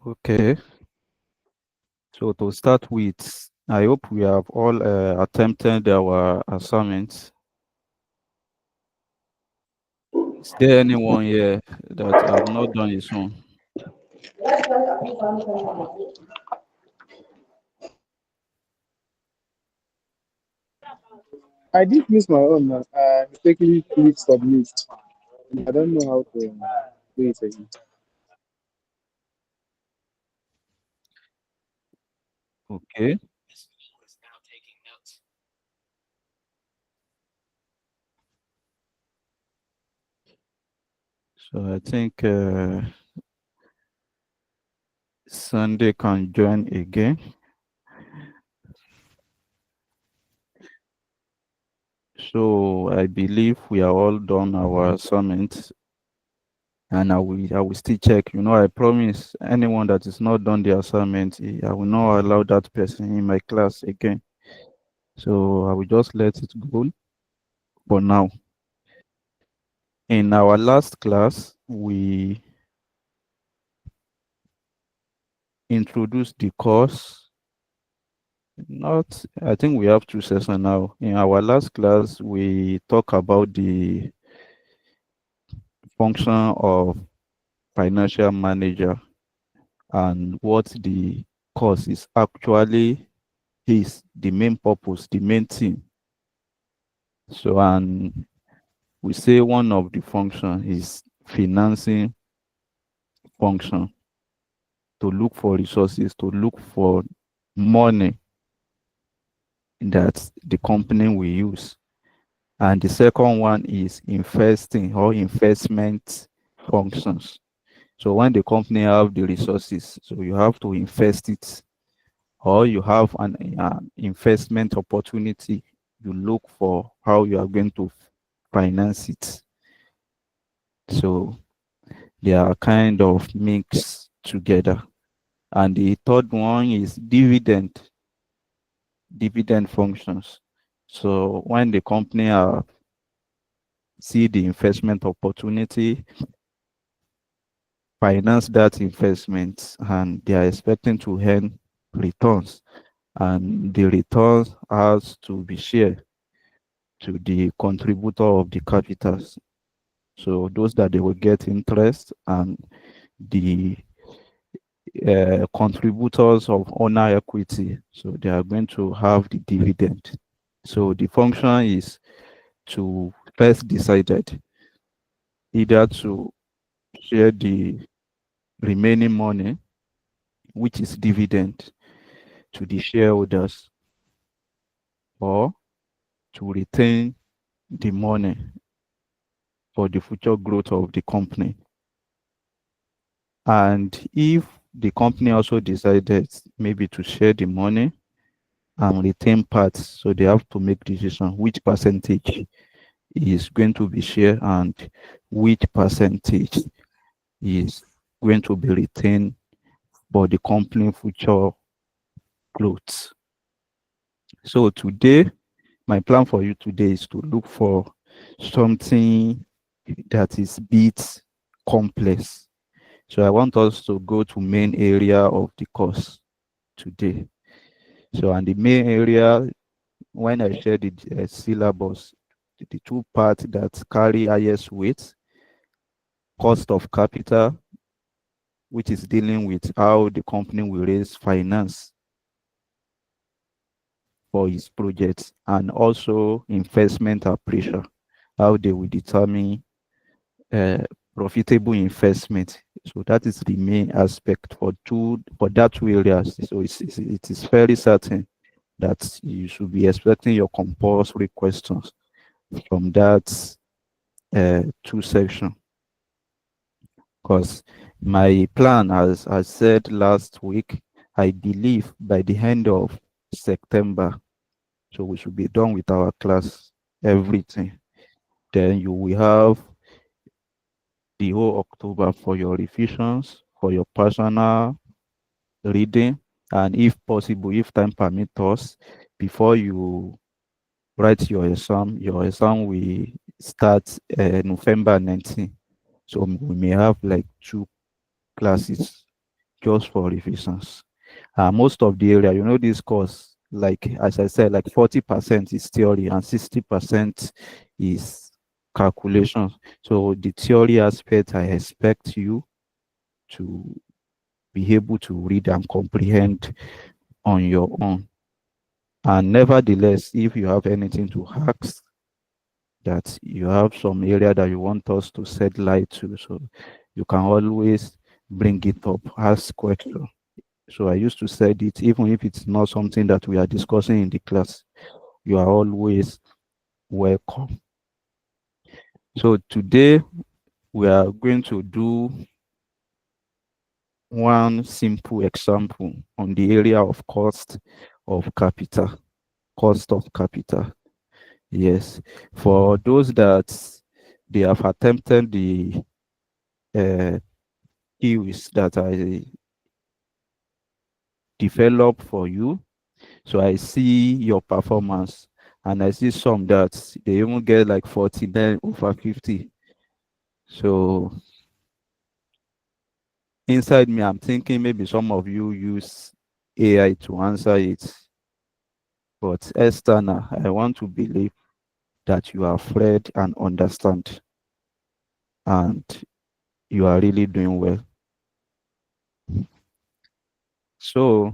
Okay, so to start with, I hope we have all attempted our assignments. Is there anyone here that have not done his own? I did miss my own. I mistakenly clicked submit. I don't know how to do it again. Okay, so I think Sunday can join again. So I believe we are all done our assignments, and I will still check. I promise anyone that is not done the assignment, I will not allow that person in my class again. So I will just let it go for now. In our last class, we introduced the course. Not, I think we have two sessions now. In our last class, we talk about the function of financial manager and what the course is actually is, the main purpose, the main theme. So, and we say one of the function is financing function, to look for resources, to look for money that the company will use. And the second one is investing or investment functions. So when the company have the resources, so you have to invest it, or you have an investment opportunity, you look for how you are going to finance it. So they are kind of mixed together. And the third one is dividend functions. So when the company see the investment opportunity, finance that investment, and they are expecting to earn returns, and the returns has to be shared to the contributor of the capitals. So those that they will get interest, and the contributors of owner equity, so they are going to have the dividend. So the function is to first decided either to share the remaining money, which is dividend, to the shareholders, or to retain the money for the future growth of the company. And if the company also decided maybe to share the money and retain parts, so they have to make decision which percentage is going to be shared and which percentage is going to be retained for the company future growth. So today, my plan for you today is to look for something that is bit complex. So I want us to go to main area of the course today. So, and the main area, when I share the syllabus, the two parts that carry highest weight, cost of capital, which is dealing with how the company will raise finance for its projects, and also investment appraisal, how they will determine uh, profitable investment. So that is the main aspect for that two areas. So it is very certain that you should be expecting your compulsory questions from that two section. Because my plan, as I said last week, I believe by the end of September, so we should be done with our class, everything. Then you will have the whole October for your revisions, for your personal reading, and if possible, if time permit us, before you write your exam will start November 19. So we may have like two classes just for revisions. Most of the area, this course, like as I said, like 40% is theory and 60% is calculation. So the theory aspect, I expect you to be able to read and comprehend on your own. And nevertheless, if you have anything to ask, that you have some area that you want us to set light to, so you can always bring it up, ask questions. So I used to say it, even if it's not something that we are discussing in the class, you are always welcome. So today we are going to do one simple example on the area of cost of capital. Cost of capital. Yes. For those that they have attempted the skills that I develop for you. So I see your performance and I see some that they even get like 49 over 50. So inside me, I'm thinking maybe some of you use AI to answer it. But external, I want to believe that you are afraid and understand and you are really doing well. So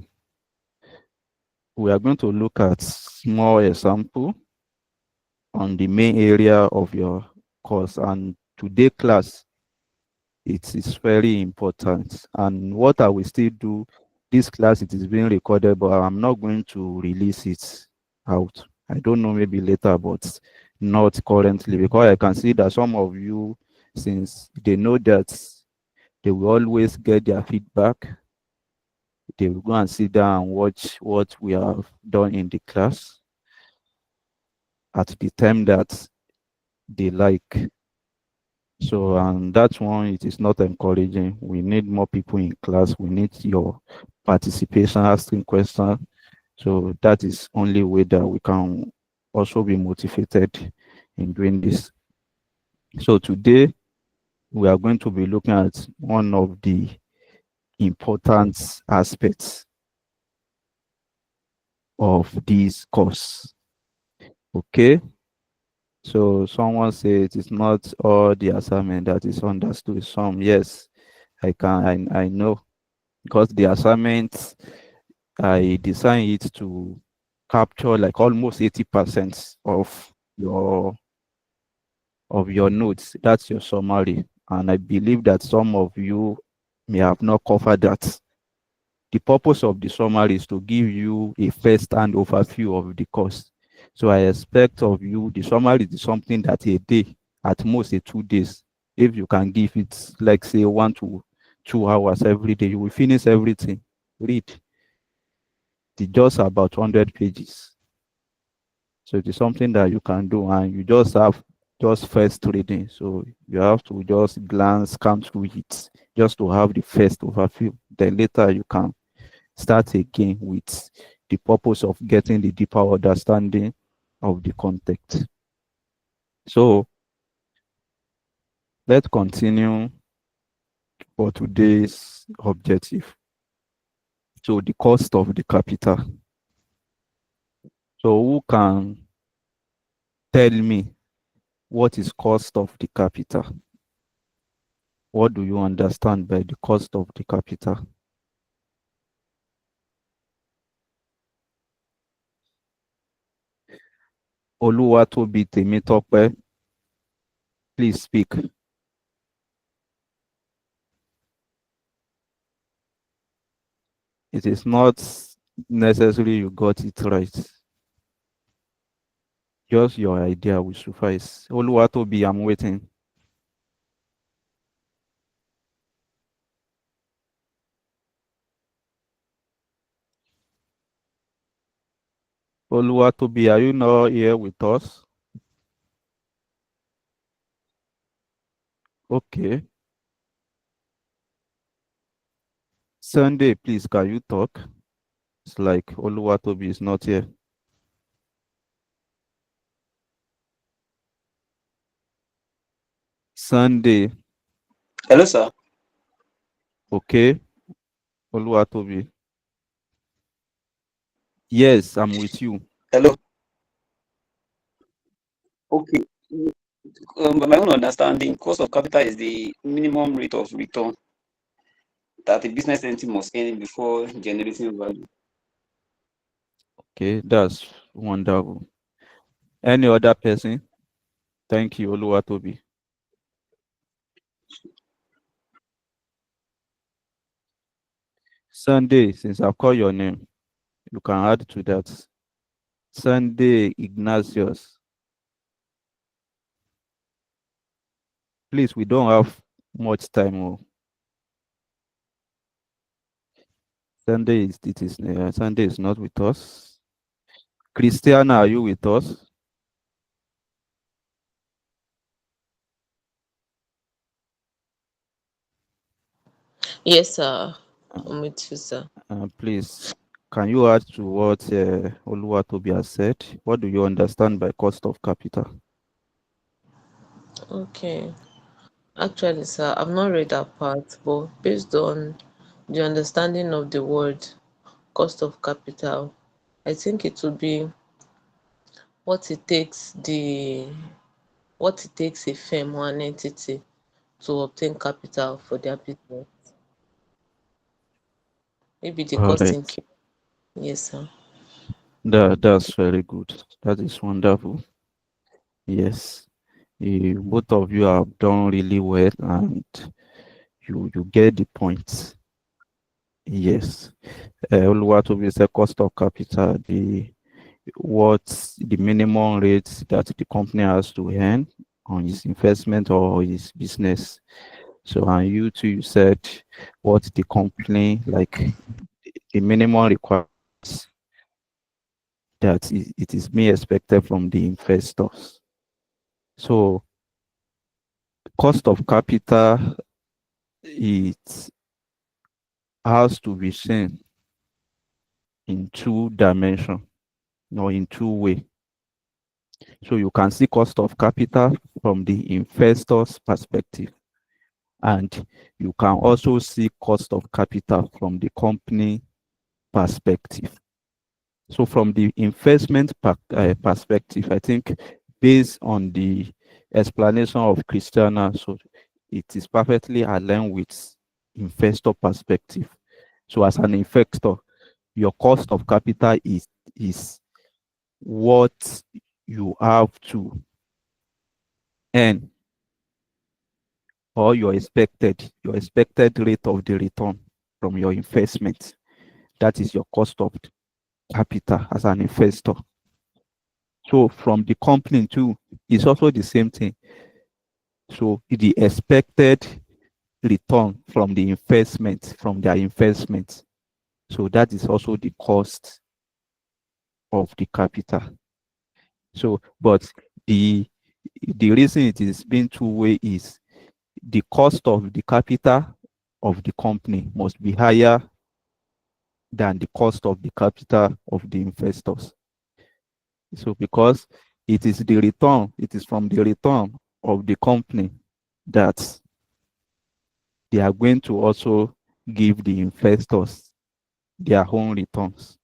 we are going to look at small example on the main area of your course, and today class it is very important. And what I will still do, this class it is being recorded, but I'm not going to release it out. I don't know, maybe later, but not currently, because I can see that some of you, since they know that they will always get their feedback, they will go and sit down and watch what we have done in the class at the time that they like. So, and that one, it is not encouraging. We need more people in class. We need your participation, asking questions. So that is only way that we can also be motivated in doing this. So today we are going to be looking at one of the important aspects of this course. Okay. So someone said it is not all the assignment that is understood. Some, yes, I know, because the assignment I design it to capture like almost 80% of your notes. That's your summary. And I believe that some of you may have not covered that. The purpose of the summary is to give you a first-hand overview of the course. So I expect of you, the summary is something that a day, at most 2 days, if you can give it, like say 1 to 2 hours every day, you will finish everything. Read. It's just about 100 pages. So it is something that you can do, and you just have just first reading. So you have to just glance, scan through it, just to have the first overview. Then later you can start again with the purpose of getting the deeper understanding of the context. So let's continue for today's objective. So the cost of the capital. So who can tell me what is cost of the capital? What do you understand by the cost of the capital? Oluwatobi Temitope, please speak. It is not necessary you got it right. Just your idea will suffice. Oluwatobi, I'm waiting. Oluwatobi, are you not here with us? Okay. Sunday, please, can you talk? It's like Oluwatobi is not here. Sunday, Hello, sir. okay. Oluwatobi. Yes, I'm with you. Hello. Okay. By my own understanding, cost of capital is the minimum rate of return that a business entity must earn before generating value. Okay, that's wonderful. Any other person? Thank you, Oluwatobi. Sunday, since I've called your name, you can add to that. Sunday Ignatius. Please, we don't have much time. Oh. Sunday is not with us. Christiana, are you with us? Yes, sir. Uh, I'm with you, sir. please, can you add to what Oluwatobi has said? What do you understand by cost of capital? Okay. Actually, sir, I've not read that part, but based on the understanding of the word cost of capital, I think it would be what it takes the what it takes a firm or an entity to obtain capital for their business. Maybe the All cost right. incurred. Yes, sir. That's very good. That is wonderful. Yes. Both of you have done really well and you get the point. Yes. Oluwatobi said cost of capital, what's the minimum rate that the company has to earn on its investment or its business. So, and you too, you said what the company, like the minimum requirements that it is being expected from the investors. So, cost of capital, it has to be seen in two dimensions or in two ways. So you can see cost of capital from the investor's perspective, and you can also see cost of capital from the company perspective. So from the investment perspective, I think based on the explanation of Christiana, so it is perfectly aligned with investor perspective. So as an investor, your cost of capital is what you have to earn, or your expected rate of the return from your investment. That is your cost of capital as an investor. So from the company too, it's also the same thing. So the expected return from the investment, from their investment. So that is also the cost of the capital. So, but the the reason it is being two-way is the cost of the capital of the company must be higher than the cost of the capital of the investors. So because it is from the return of the company that they are going to also give the investors their own returns.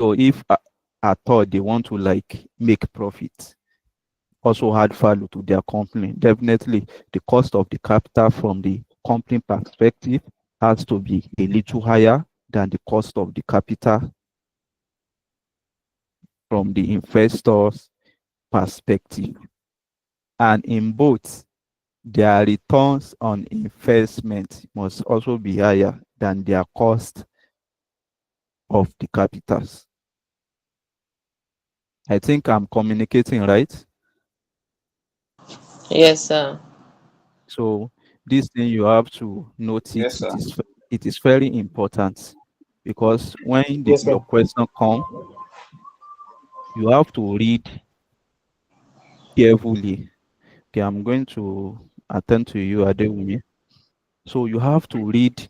So if at all they want to like make profit, also add value to their company, definitely the cost of the capital from the company perspective has to be a little higher than the cost of the capital from the investors perspective. And in both, their returns on investment must also be higher than their cost of the capitals. I think I'm communicating right. Yes, sir. So this thing you have to note Yes, it. sir. It is very important because when Yes, sir. your question come, you have to read carefully. Okay, I'm going to attend to you, Adewumi. So you have to read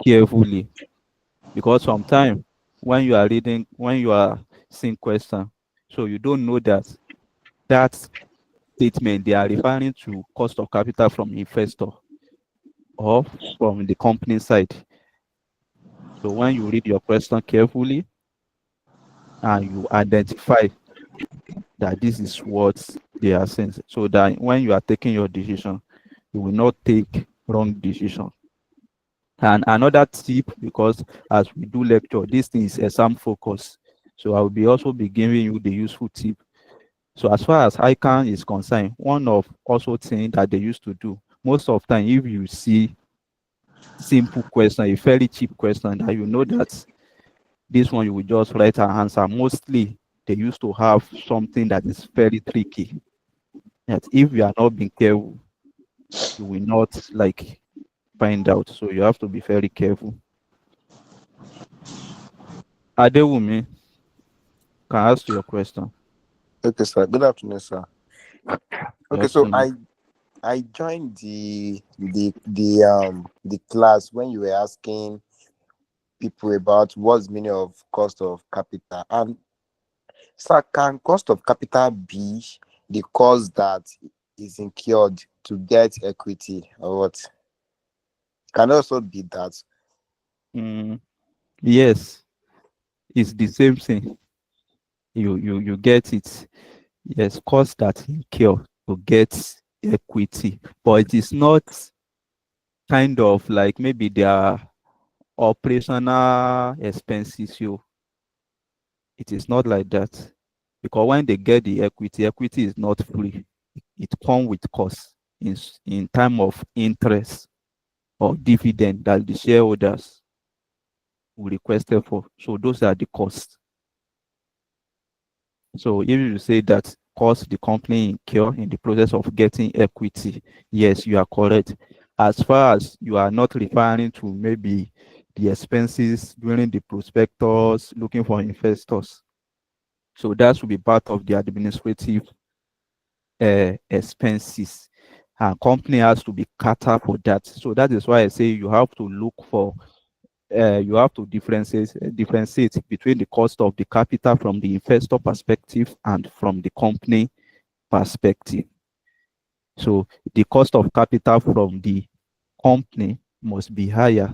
carefully because sometimes when you are seeing question, so you don't know that statement they are referring to cost of capital from investor. or from the company side. So when you read your question carefully and you identify that this is what they are saying, so that when you are taking your decision, you will not take wrong decision. And another tip, because as we do lecture, this thing is exam focus. So I will be also be giving you the useful tip. So as far as ICANN is concerned, one of also thing that they used to do, most of time, if you see simple question, a fairly cheap question that you know that this one you will just write an answer, mostly they used to have something that is very tricky. That if you are not being careful, you will not like find out. So you have to be very careful. Adewumi, can I ask you a question? Okay, sir. Good afternoon, sir. Good Okay, so afternoon. I joined the class when you were asking people about what's meaning of cost of capital. And sir, can cost of capital be the cost that is incurred to get equity or what? Can also be that. Mm, yes, it's the same thing. You get it. Yes, cost that incur to get equity, but it is not kind of like maybe their operational expenses. It is not like that, because when they get the equity is not free. It comes with cost in time of interest or dividend that the shareholders will requested for. So those are the costs. So if you say that cost the company incur in the process of getting equity, yes, you are correct. As far as you are not referring to maybe the expenses during the prospectus, looking for investors. So that should be part of the administrative expenses. And company has to be catered for that. So that is why I say you have to look for you have to differentiate between the cost of the capital from the investor perspective and from the company perspective. So the cost of capital from the company must be higher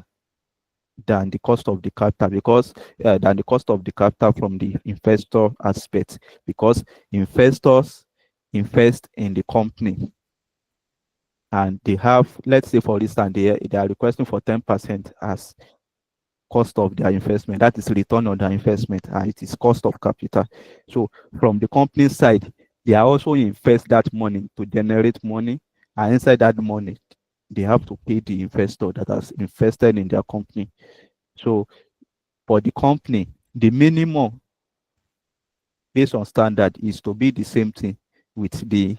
than the cost of the capital, because than the cost of the capital from the investor aspect, because investors invest in the company and they have, let's say for instance, they are requesting for 10% as cost of their investment. That is return on their investment, and it is cost of capital. So from the company side, they are also invest that money to generate money, and inside that money, they have to pay the investor that has invested in their company. So for the company, the minimum based on standard is to be the same thing with the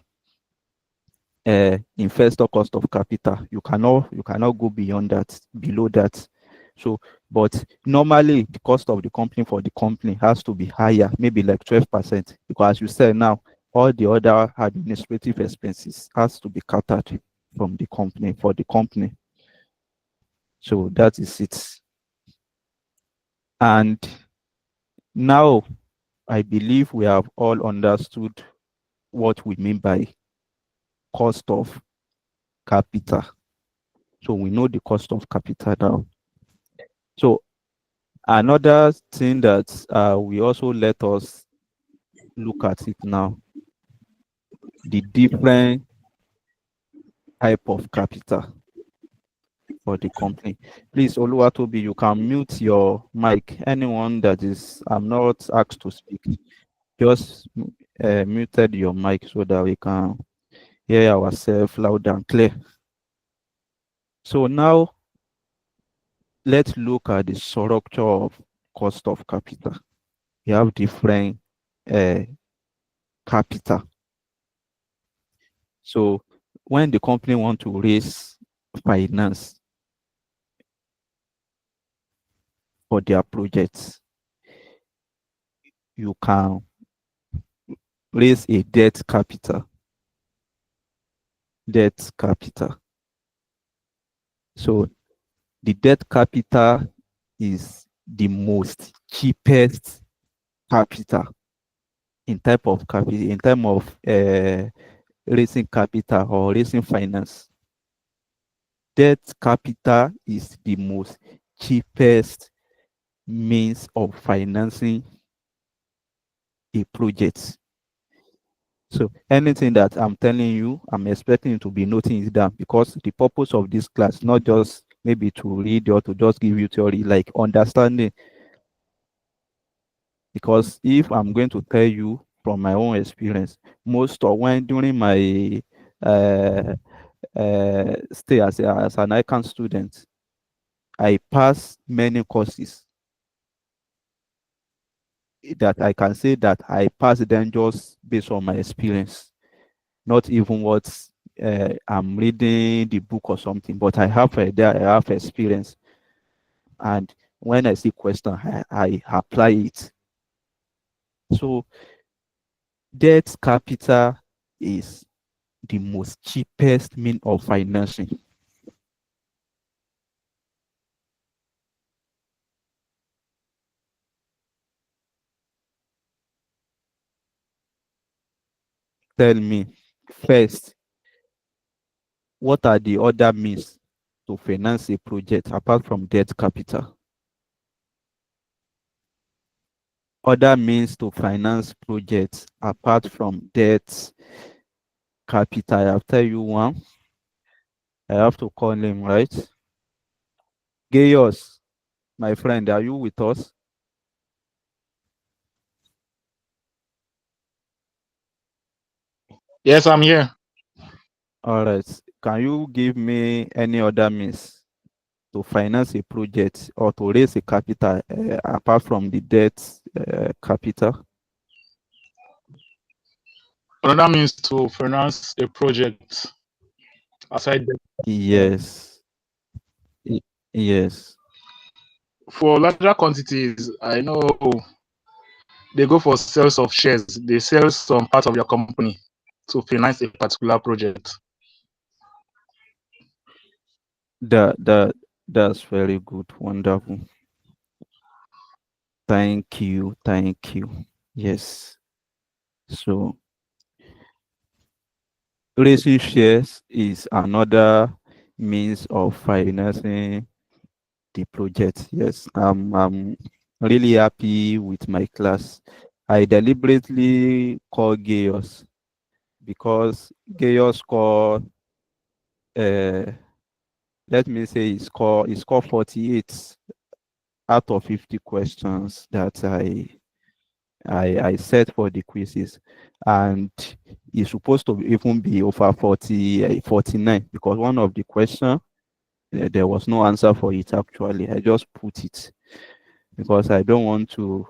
investor cost of capital. You cannot go beyond that, below that. So, but normally the cost of the company for the company has to be higher, maybe like 12%, because as you said now, all the other administrative expenses has to be catered from the company for the company. So that is it. And now I believe we have all understood what we mean by cost of capital. So we know the cost of capital now. So another thing that we also let us look at it now, the different type of capital for the company. Please, Oluwatobi, you can mute your mic. Anyone that is, I'm not asked to speak, just muted your mic so that we can hear ourselves loud and clear. So now let's look at the structure of cost of capital. We have different capital. So when the company want to raise finance for their projects, you can raise a debt capital. Debt capital. So the debt capital is the most cheapest capital in type of capital, in terms of raising capital or raising finance. debt capital is the most cheapest means of financing a project. So anything that I'm telling you, I'm expecting you to be noting it down, because the purpose of this class, not just maybe to read or to just give you theory, like understanding. Because if I'm going to tell you from my own experience, most of when during my uh, stay as an ICAN student, I passed many courses that I can say that I passed them just based on my experience, not even what I'm reading the book or something, but I have I have experience, and when I see question, I apply it. So debt capital is the most cheapest mean of financing. Tell me first, what are the other means to finance a project apart from debt capital? Other means to finance projects apart from debt capital. I'll tell you one. I have to call him, right? Gaius, my friend, are you with us? Yes, I'm here. All right. Can you give me any other means to finance a project or to raise a capital apart from the debt capital? Another means to finance a project aside Yes. Y- Yes. for larger quantities, I know they go for sales of shares. They sell some part of your company to finance a particular project. That that that's very good. Wonderful. Thank you. Thank you. Yes. So raising shares is another means of financing the project. Yes. I'm really happy with my class. I deliberately call Gaius because Gaius scored let me say he scored 48 out of 50 questions that I set for the quizzes, and it's supposed to even be over 49, because one of the question there was no answer for it. Actually, I just put it because I don't want to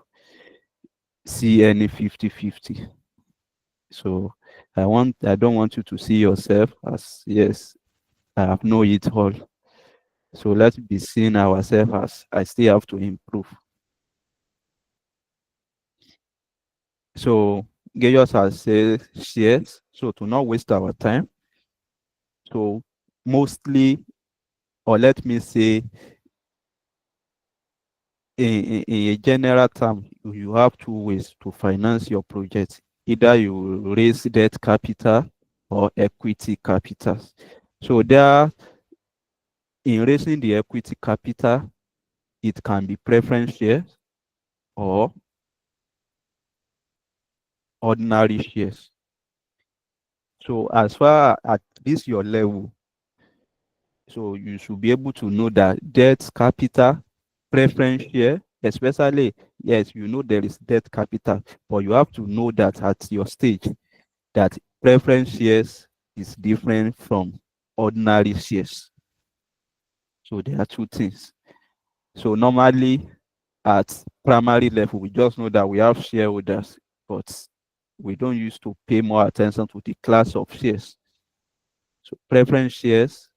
see any 50-50. So I don't want you to see yourself as, yes, I have know it all. So let's be seeing ourselves as I still have to improve. So Gaius has said shares. So to not waste our time, so mostly, or let me say, in a general term, you have two ways to finance your project. Either you raise debt capital or equity capital. So there, in raising the equity capital, it can be preference shares or ordinary shares. So as far at this your level, so you should be able to know that debt capital, preference share, especially, yes, you know there is debt capital, but you have to know that at your stage, that preference shares is different from ordinary shares. So there are two things. So normally at primary level, we just know that we have shareholders, but we don't used to pay more attention to the class of shares. So preference shares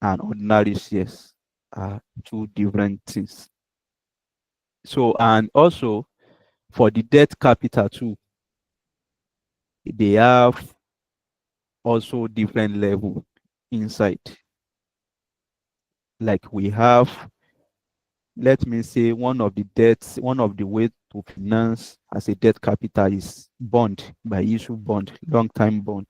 and ordinary shares are two different things. So, and also for the debt capital too, they have also different level inside. Like we have, let me say, one of the ways to finance as a debt capital is bond, by issue bond, long time bond.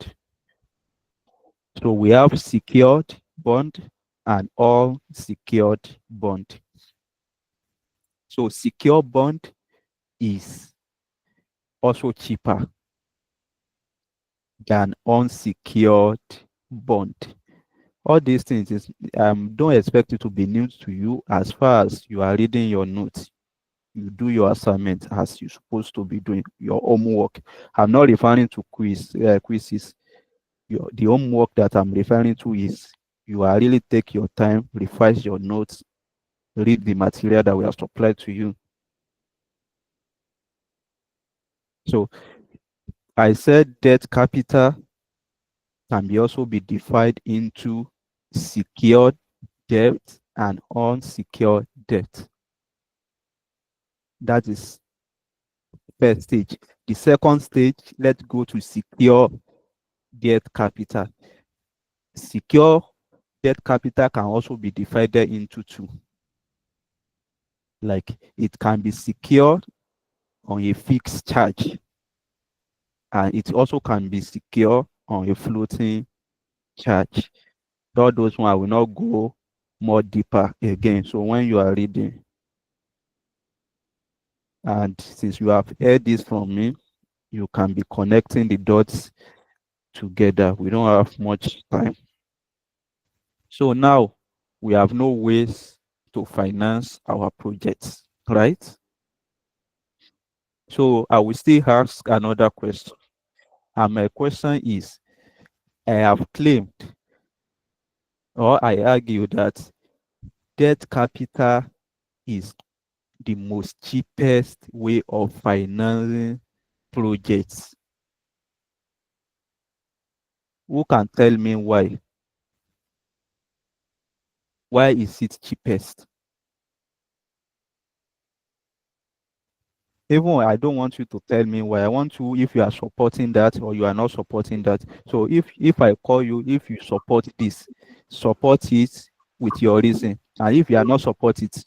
So we have secured bond and unsecured bond. So secure bond is also cheaper than unsecured bond. All these things is don't expect it to be news to you as far as you are reading your notes. You do your assignment as you're supposed to be doing your homework. I'm not referring to quizzes. The homework that I'm referring to is you are really take your time, revise your notes, read the material that we have supplied to you. So I said debt capital can be also be divided into secured debt and unsecured debt. That is first stage. The second stage, let's go to secure debt capital. Secure debt capital can also be divided into two. Like it can be secured on a fixed charge, and it also can be secure on a floating charge. All those one I will not go more deeper again. So when you are reading, and since you have heard this from me, you can be connecting the dots together. We don't have much time. So now we have no ways to finance our projects, right? So I will still ask another question. And my question is, I have claimed or I argue that debt capital is the most cheapest way of financing projects. Who can tell me why? Why is it cheapest? Even I don't want you to tell me why. I want you if you are supporting that or you are not supporting that. So if I call you, if you support this, support it with your reason. And if you are not support it,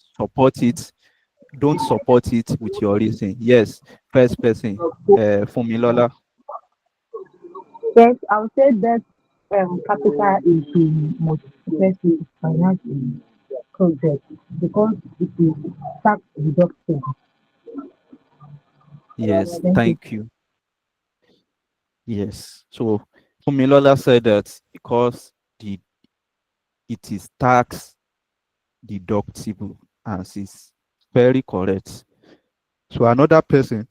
don't support it with your reason. Yes, first person, Fumilola. Yes, I would say that capital is the most best way to finance a project because it is tax reduction. Yes, Thank you. thank you. Yes. So Fumilola said that because the it is tax deductible, as is very correct. So another person,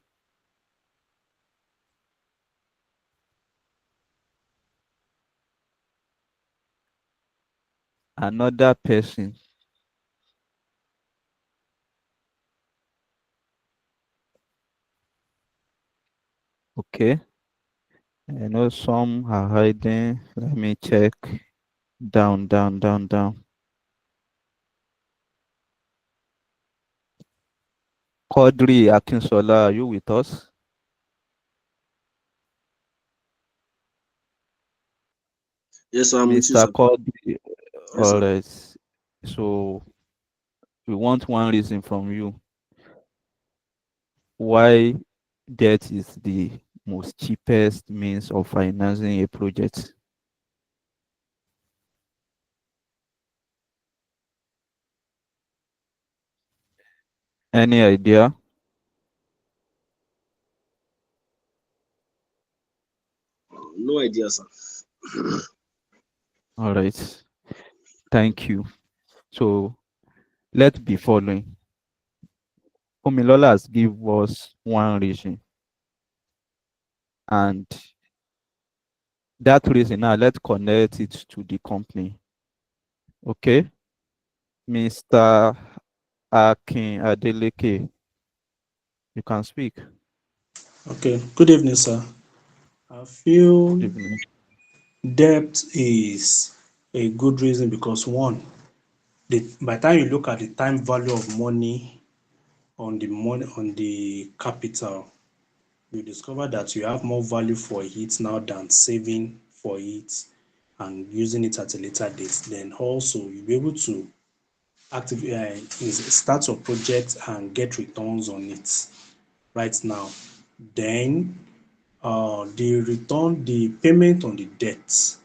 okay. I know some are hiding. Let me check. Down, down, down, down. Quadri Akinsola, are you with us? Yes, sir, I'm with you, Mr. sir. Quadri, Yes, all sir. right. So we want one reason from you why debt is the most cheapest means of financing a project. Any idea? No idea, sir. All right. Thank you. So let's be following. Fumilola has given us one reason, and that reason now let's connect it to the company. Okay, Mr. Akin Adeleke, you can speak. Okay, good evening, sir. I feel Good evening. debt is a good reason because one, by the time you look at the time value of money on the capital, you discover that you have more value for it now than saving for it and using it at a later date. Then also you'll be able to start your project and get returns on it right now. Then the payment on the debt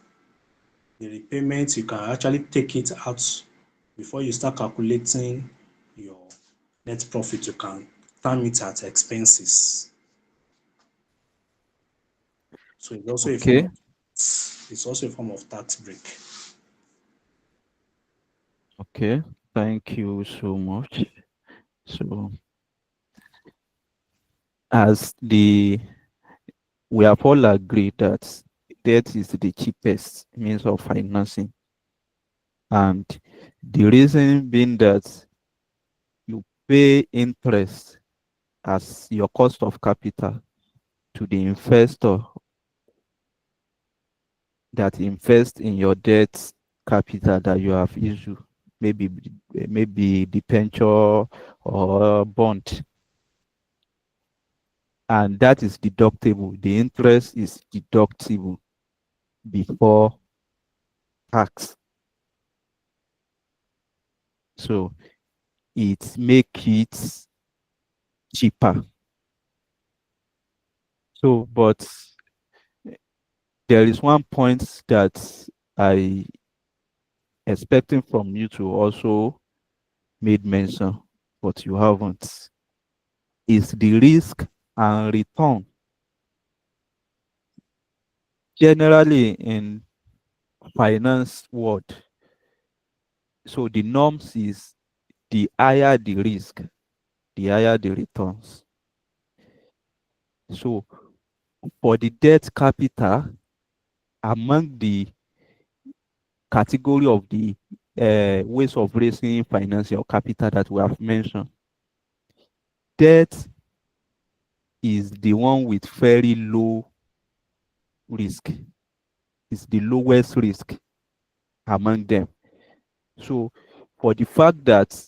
The repayment, you can actually take it out before you start calculating your net profit. You can term it as expenses. So it's also a form Okay. of tax break. Okay. Thank you so much. So as we have all agreed that debt is the cheapest means of financing. And the reason being that you pay interest as your cost of capital to the investor that invest in your debt capital that you have issued, maybe debenture or bond, and that is deductible. The interest is deductible before tax. So it make it cheaper. So, but there is one point that I expecting from you to also made mention, but you haven't. Is the risk and return. Generally in finance world, so the norms is the higher the risk, the higher the returns. So for the debt capital, among the category of the ways of raising financial capital that we have mentioned, debt is the one with very low risk. It's the lowest risk among them. So for the fact that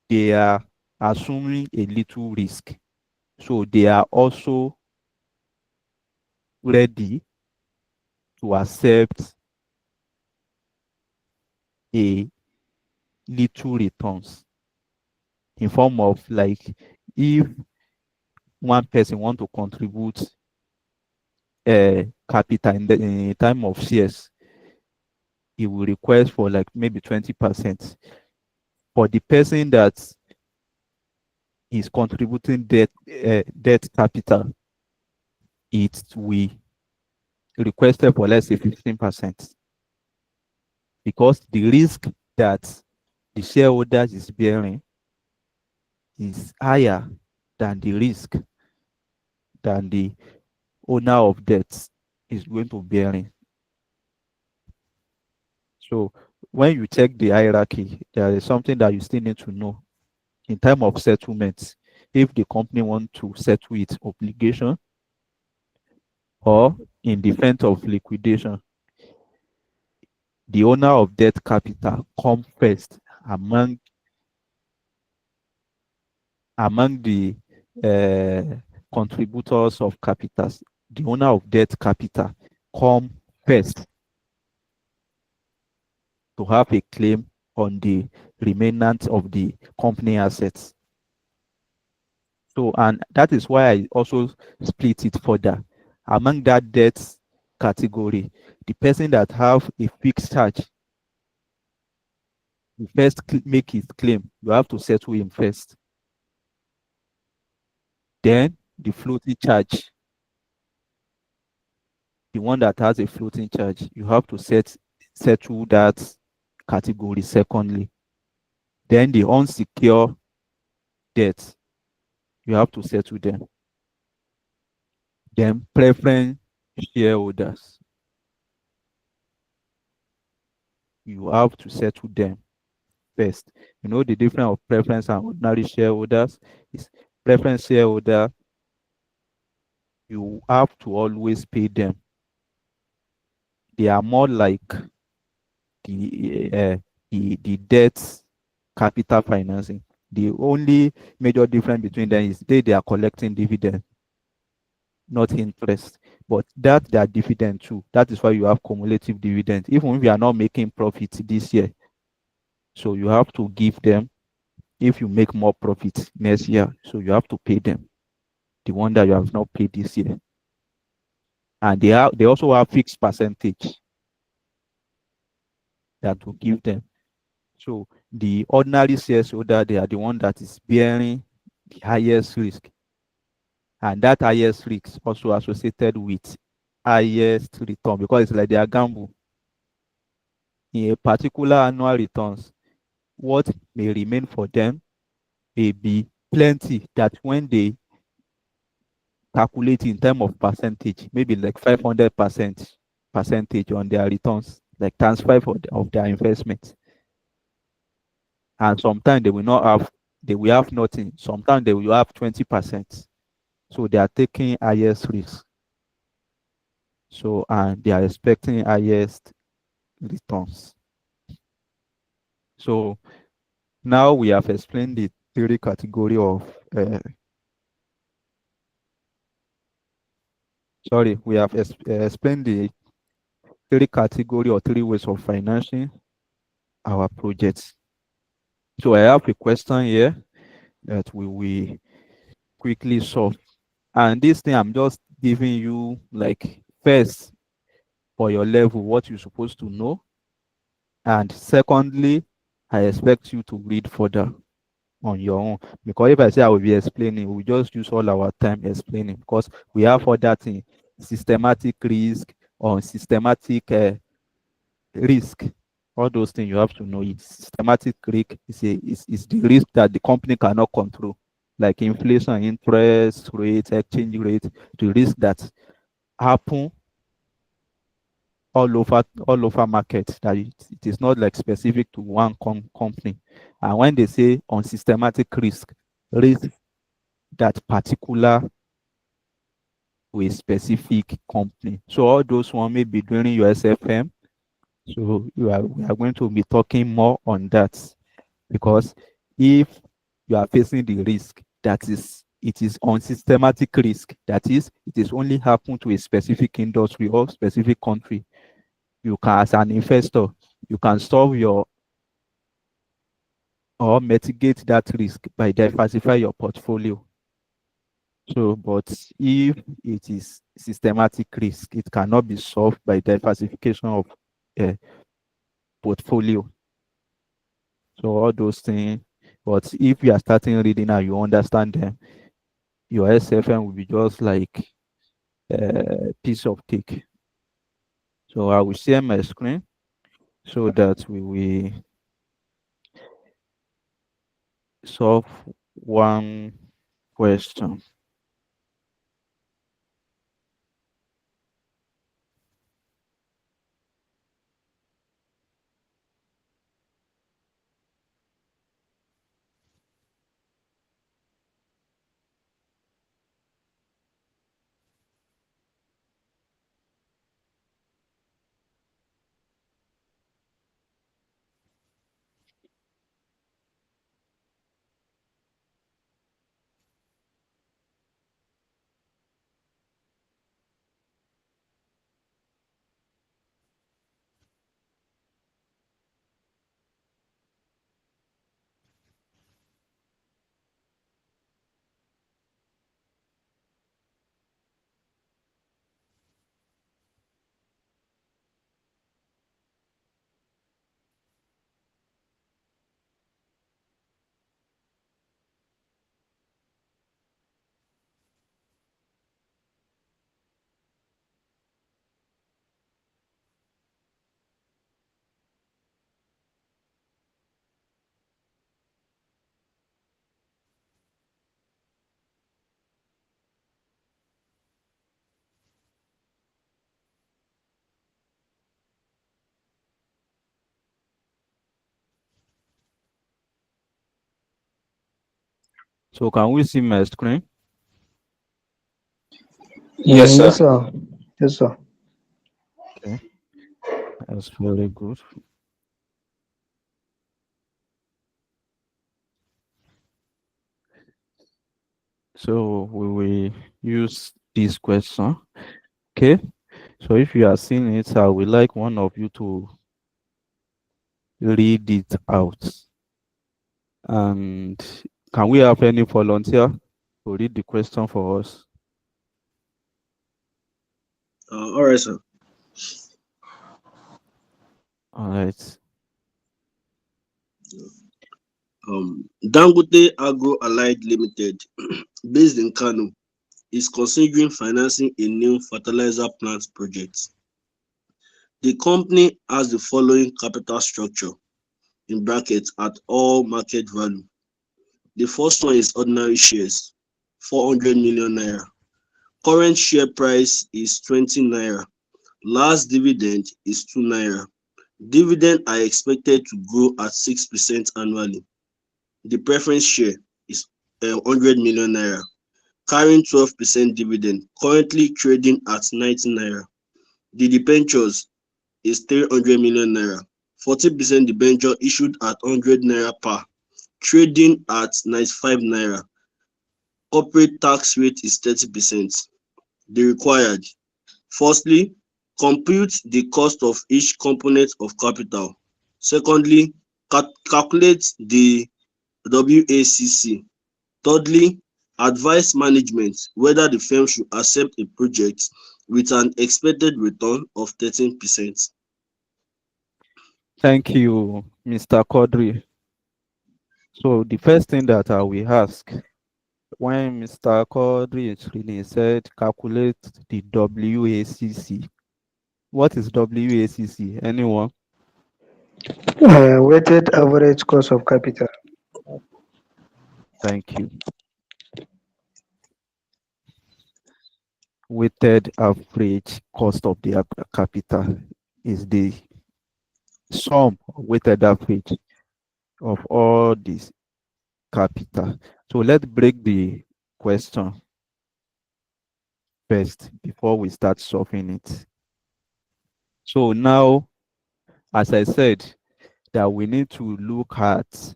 they are assuming a little risk, so they are also ready to accept a little returns in form of, like, if one person want to contribute capital in time of shares, he will request for like maybe 20%. For the person that is contributing debt capital, it will requested for, let's say, 15%, because the risk that the shareholders is bearing is higher than the risk than the owner of debt is going to bearing. So when you check the hierarchy, there is something that you still need to know. In time of settlement, if the company want to settle its obligation, or in the event of liquidation, the owner of debt capital come first among the contributors of capitals. The owner of debt capital come first to have a claim on the remnant of the company assets. So, and that is why I also split it further. Among that debt category, the person that have a fixed charge, you first make his claim. You have to settle him first. Then the floating charge, the one that has a floating charge, you have to settle that category secondly. Then the unsecured debt, you have to settle them. Then preference shareholders, you have to settle them first. You know the difference of preference and ordinary shareholders is preference shareholder, you have to always pay them. They are more like the debt capital financing. The only major difference between them is they are collecting dividend, not interest. But that they are dividend too. That is why you have cumulative dividend. Even if you are not making profit this year, so you have to give them if you make more profit next year. So you have to pay them the one that you have not paid this year. And they also have fixed percentage. that will give them. So the ordinary shares holder, they are the one that is bearing the highest risk. And that highest risk also associated with highest return, because it's like they are gamble. In a particular annual returns, what may remain for them may be plenty that when they calculate in terms of percentage, maybe like 500% percentage on their returns, like times 5 of their investment. And sometimes they will have nothing. Sometimes they will have 20%. So they are taking highest risk. So, and they are expecting highest returns. So now we have explained the three category of we have explained the three category or three ways of financing our projects. So I have a question here that we will quickly solve. And this thing I'm just giving you like first for your level what you're supposed to know. And secondly, I expect you to read further on your own. Because if I say I will be explaining, we just use all our time explaining, because we have other things, systematic risk or systematic risk. All those things you have to know. It systematic risk is the risk that the company cannot control, like inflation, interest rate, exchange rate, the risk that happen all over market, that it is not like specific to one company. And when they say on systematic risk that particular to a specific company. So all those one may be during your SFM. So we are going to be talking more on that, because if you are facing the risk that it is unsystematic risk, that is, it is only happen to a specific industry or specific country, you can, as an investor, you can solve your or mitigate that risk by diversify your portfolio. So, but if it is systematic risk, it cannot be solved by diversification of a portfolio. So all those things, but if you are starting reading and you understand them, your SFM will be just like a piece of cake. So I will share my screen so that we will solve one question. So can we see my screen? Yes, sir. Yes, sir. Yes, sir. Okay, that's very good. So we will use this question. Okay. So if you are seeing it, I would like one of you to read it out. And can we have any volunteer to read the question for us? All right, sir. All right. Dangote Agro Allied Limited, based in Kano, is considering financing a new fertilizer plant project. The company has the following capital structure in brackets at all market value. The first one is ordinary shares, 400 million naira. Current share price is 20 naira. Last dividend is 2 naira. Dividend are expected to grow at 6% annually. The preference share is 100 million naira, carrying 12% dividend, currently trading at 90 naira. The debentures is 300 million naira, 40% debenture issued at 100 naira per, trading at 95 naira. Corporate tax rate is 30%. The required: firstly, compute the cost of each component of capital. Secondly, calculate the WACC. Thirdly, advise management whether the firm should accept a project with an expected return of 13%. Thank you, Mr. Quadri. So the first thing that I will ask when Mr. Quadri is really said calculate the WACC. What is WACC? Anyone? Weighted average cost of capital. Thank you. Weighted average cost of the capital is the sum weighted average of all this capital. So let's break the question first before we start solving it. So now, as I said, that we need to look at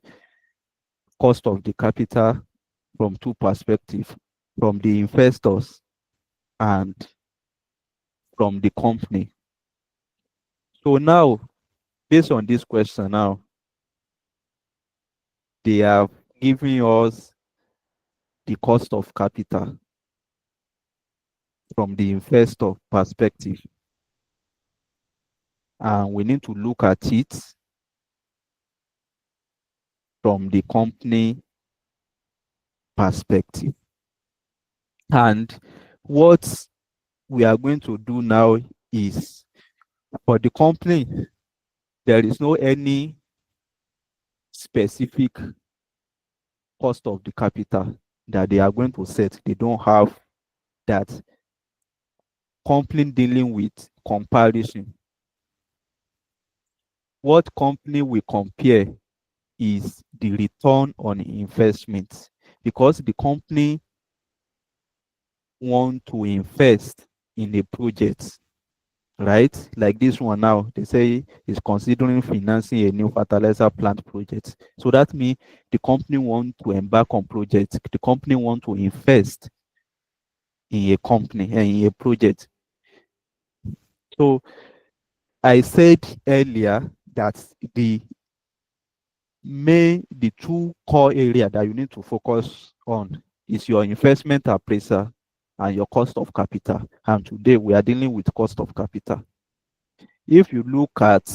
cost of the capital from two perspectives, from the investors and from the company. So now, based on this question now, they have given us the cost of capital from the investor perspective. And we need to look at it from the company perspective. And what we are going to do now is, for the company, there is no any specific cost of the capital that they are going to set. They don't have that. Company dealing with comparison. What company we compare is the return on investment, because the company want to invest in a project, right? Like this one now, they say is considering financing a new fertilizer plant project. So that means the company want to embark on project. The company want to invest in a company and in a project. So I said earlier that the two core area that you need to focus on is your investment appraisal and your cost of capital. And today we are dealing with cost of capital. If you look at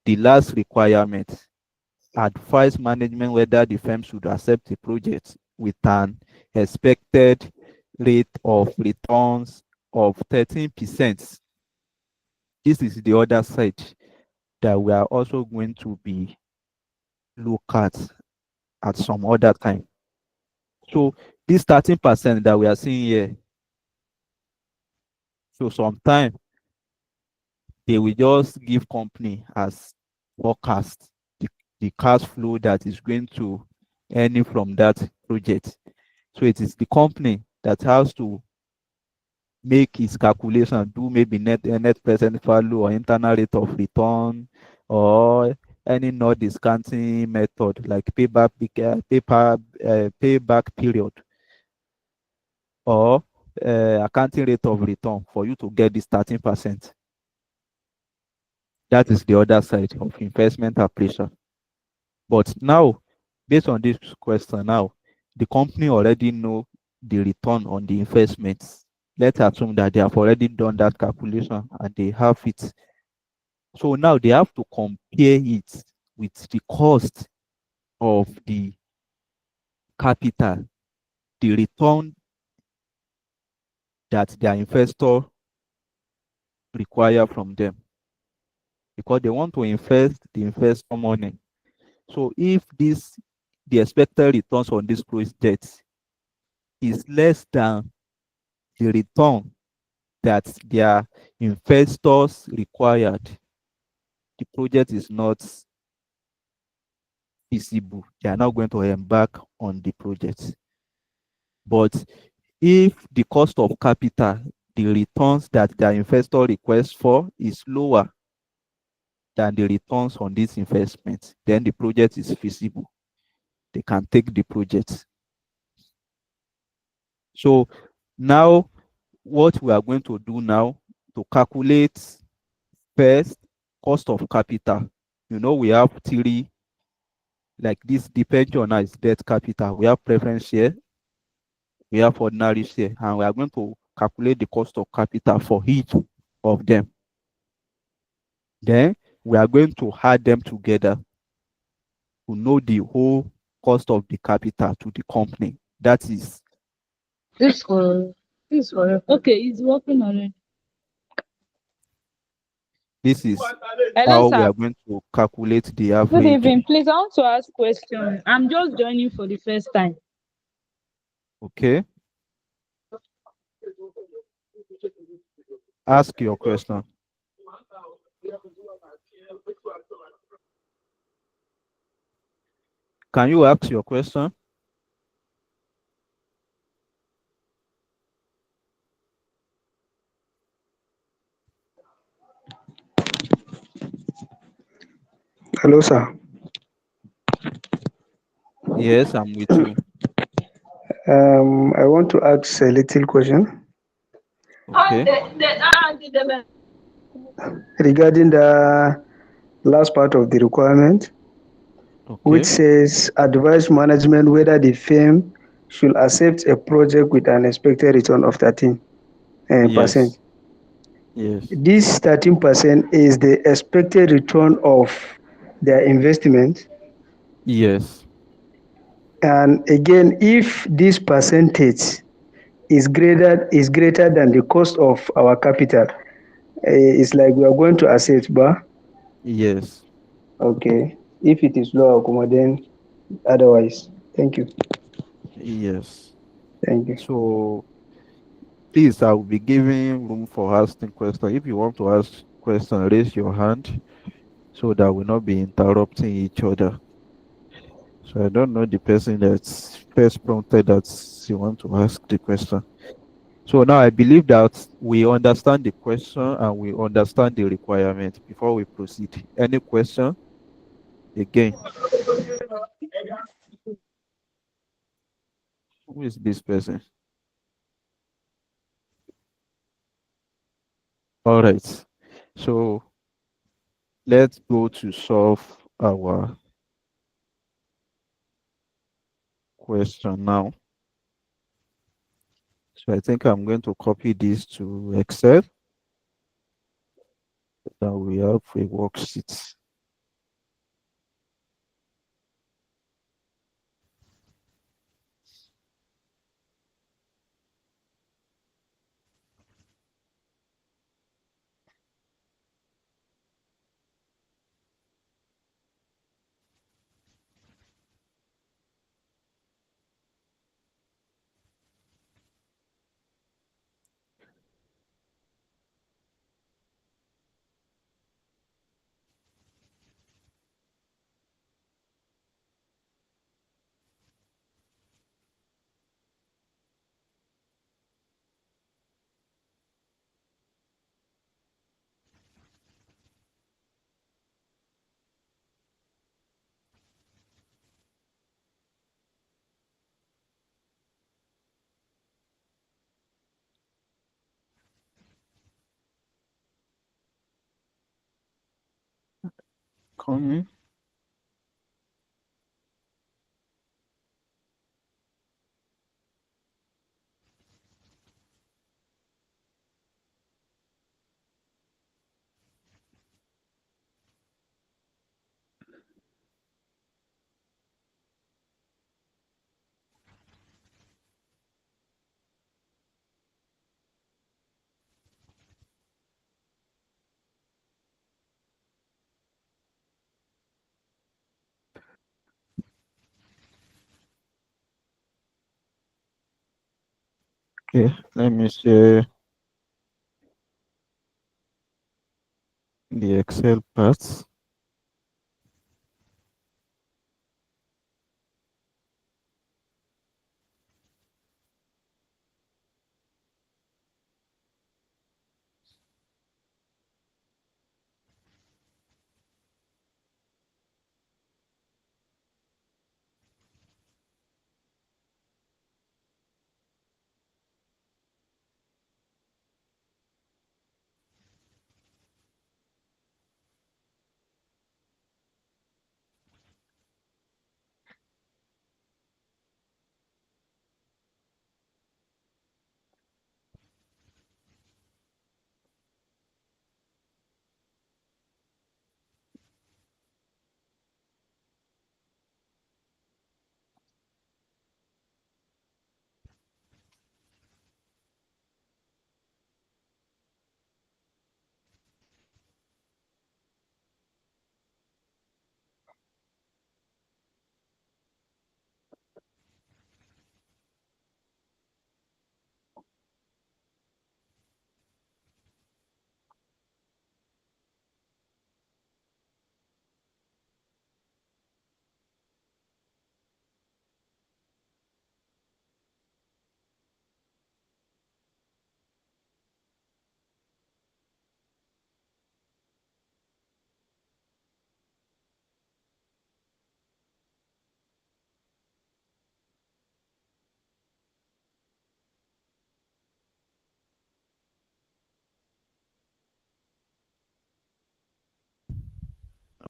the last requirement, advise management whether the firm should accept a project with an expected rate of returns of 13%. This is the other side that we are also going to be look at some other time. So this 13% that we are seeing here, so sometimes they will just give company as forecast the cash flow that is going to earn from that project. So it is the company that has to make its calculation, do maybe net present value or internal rate of return, or any not discounting method like payback period, or accounting rate of return for you to get this 13%. That is the other side of investment appraisal. But now, based on this question now, the company already know the return on the investments. Let's assume that they have already done that calculation and they have it. So now they have to compare it with the cost of the capital, the return that their investor require from them, because they want to invest the investor money. So if the expected returns on this project is less than the return that their investors required, the project is not feasible. They are not going to embark on the project. But if the cost of capital, the returns that their investor requests for is lower than the returns on this investment, then the project is feasible. They can take the project. So now what we are going to do now to calculate first cost of capital. We have three, like this debenture now is debt capital. We have preference share, we have ordinary share, and we are going to calculate the cost of capital for each of them. Then we are going to add them together to know the whole cost of the capital to the company. That is, This for okay, it's working already. this is Hello, how we sir. are going to calculate the Good average. evening. Please, I want to ask question. I'm just joining for the first time. Okay, ask your question. Can you ask your question? Hello, sir. Yes, I'm with you. I want to ask a little question Okay, regarding the last part of the requirement, which okay. says advise management whether the firm should accept a project with an expected return of 13%. Yes, yes, This 13% is the expected return of their investment. yes, And again, if this percentage is greater than the cost of our capital, it's like we are going to accept, but yes, okay. If it is lower, then otherwise. Thank you. yes. Thank you. So please, I will be giving room for asking questions. If you want to ask question, raise your hand so that we'll not be interrupting each other. So I don't know the person that's first prompted that you want to ask the question. So now I believe that we understand the question and we understand the requirement before we proceed. Any question? Again, who is this person? All right. So let's go to solve our question now. So I think I'm going to copy this to Excel that we have a worksheet. Coming. Okay, let me share the Excel part.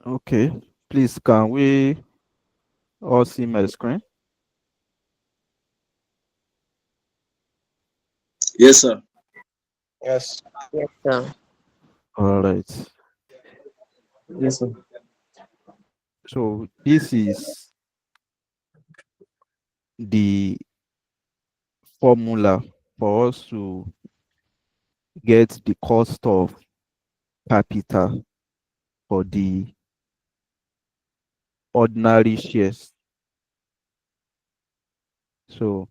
Okay, please can we all see my screen? Yes, sir. Yes. Yes, sir. All right. Yes, sir. So this is the formula for us to get the cost of capital for the ordinary shares. So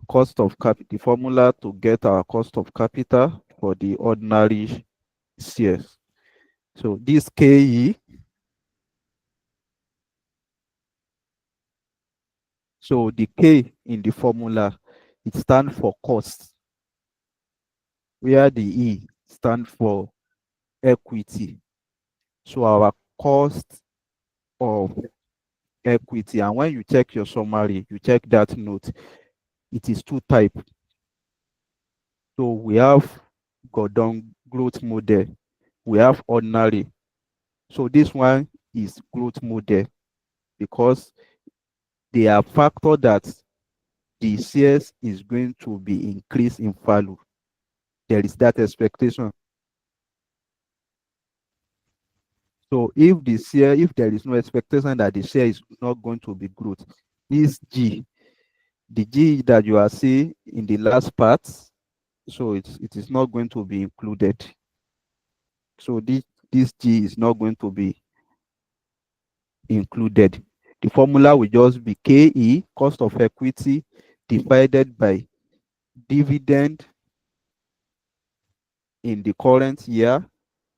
cost of the formula to get our cost of capital for the ordinary shares. So this KE, so the K in the formula, it stands for cost, where the E stands for equity. So our cost of equity, and when you check your summary, you check that note, it is two types. So we have Gordon growth model, we have ordinary. So this one is growth model because they are factor that the shares is going to be increased in value. There is that expectation. So if there is no expectation that the share is not going to be growth, this G, the G that you are seeing in the last part, so it is not going to be included. So this G is not going to be included. The formula will just be KE, cost of equity, divided by dividend in the current year.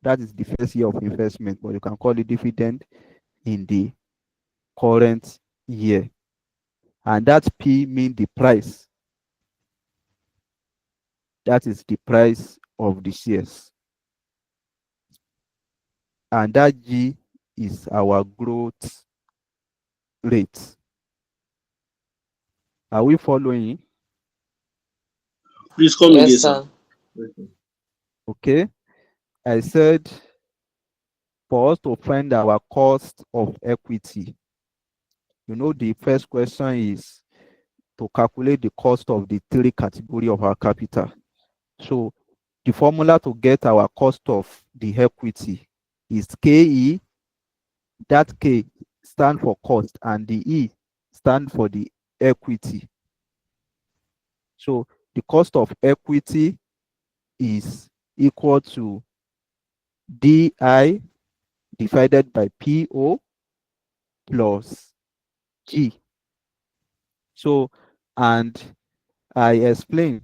That is the first year of investment, but you can call it dividend in the current year. And that P means the price. That is the price of the shares. And that G is our growth rate. Are we following? Please come again, Yes, sir. sir. Okay. I said for us to find our cost of equity, the first question is to calculate the cost of the three category of our capital. So the formula to get our cost of the equity is KE. That K stand for cost and the E stand for the equity. So the cost of equity is equal to DI divided by PO plus G. So, and I explained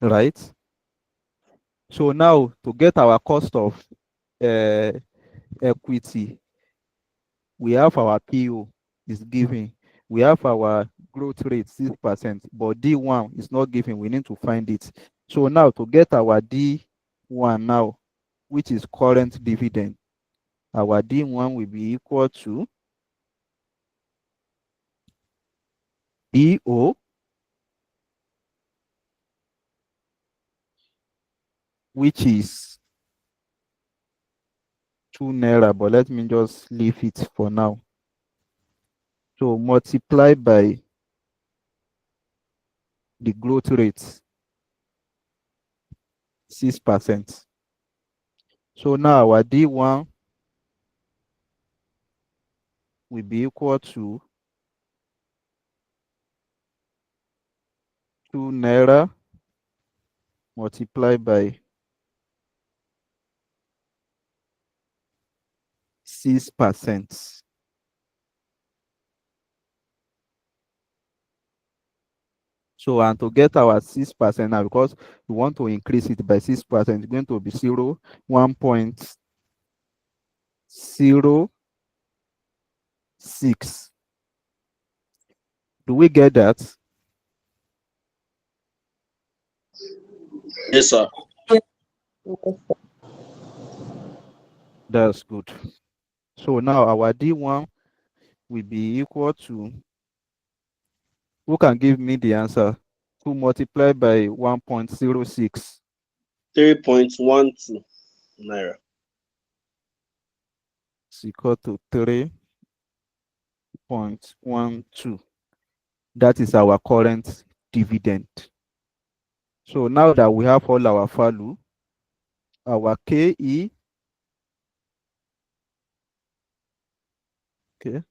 right? So now to get our cost of uh, equity, we have our PO is given. We have our growth rate 6%, but D1 is not given. We need to find it. So now to get our D1 now, which is current dividend, our D1 will be equal to DO, which is 2 naira, but let me just leave it for now. So multiply by the growth rate 6%. So now our D1 will be equal to 2 naira multiplied by 6%. So, and to get our 6% now, because we want to increase it by 6%, it's going to be 1.06. Do we get that? Yes, sir. That's good. So now our D1 will be equal to, who can give me the answer? 2 multiplied by 1.06. 3.12 naira. Is equal to 3.12. That is our current dividend. So now that we have all our value, our KE, okay,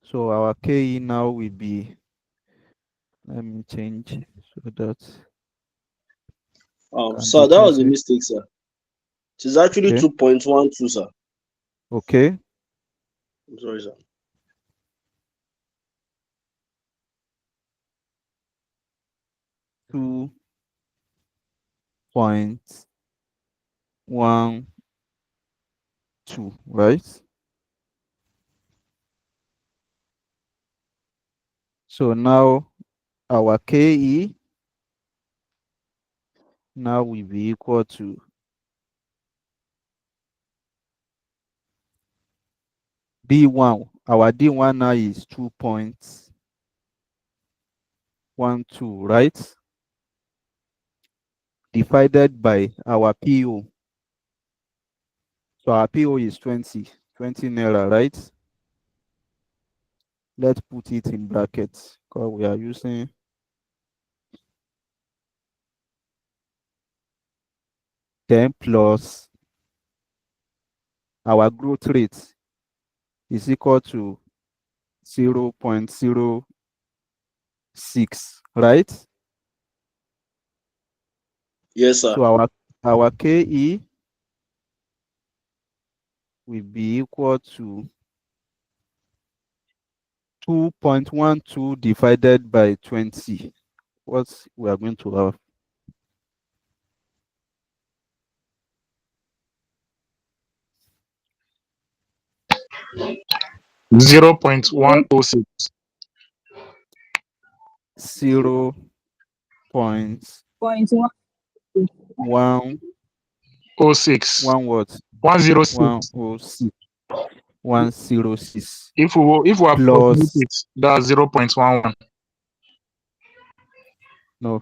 so our KE now will be, let me change so that can Sir, that was decrease a it. mistake, sir. It is actually Okay, 2.12, sir. okay, I'm sorry, sir. 2.12, right? So now our KE now will be equal to D1. Our D1 now is 2.12, right? Divided by our PO. So our PO is 20 naira, right? Let's put it in brackets because we are using 10 plus our growth rate is equal to 0.06, right? Yes, sir. So our KE will be equal to 2.12 divided by 20. What we are going to have? 0.106. 0.1 06. one what? 106. 106. 106 If we approximate plus, it, that's 0.11. no,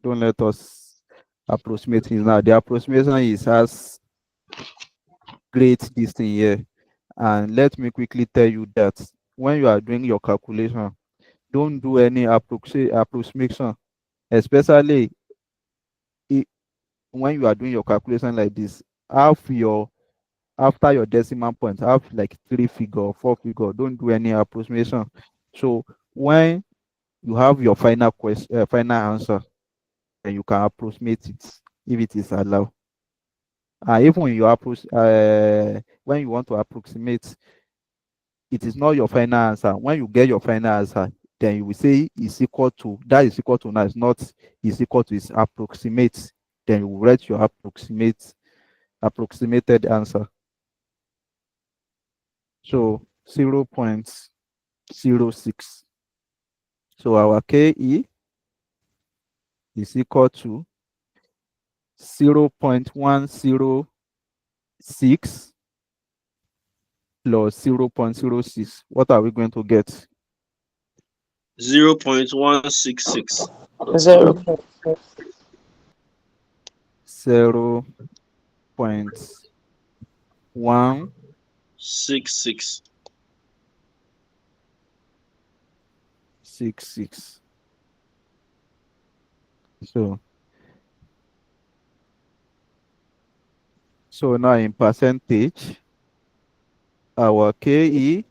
don't let us approximate it now. The approximation is as great this thing here. And let me quickly tell you that when you are doing your calculation, don't do any approximation, especially i- when you are doing your calculation like this. Have your After your decimal point, have like 3 figure, 4 figure. Don't do any approximation. So when you have your final question, final answer, then you can approximate it if it is allowed. Even when you want to approximate, it is not your final answer. When you get your final answer, then you will say is equal to, that is equal to now is not is equal to, is approximate. Then you will write your approximated answer. So 0.06. So our KE is equal to 0.106 plus 0.06. What are we going to get? 0.166. 0.166. 66. So now in percentage, our KE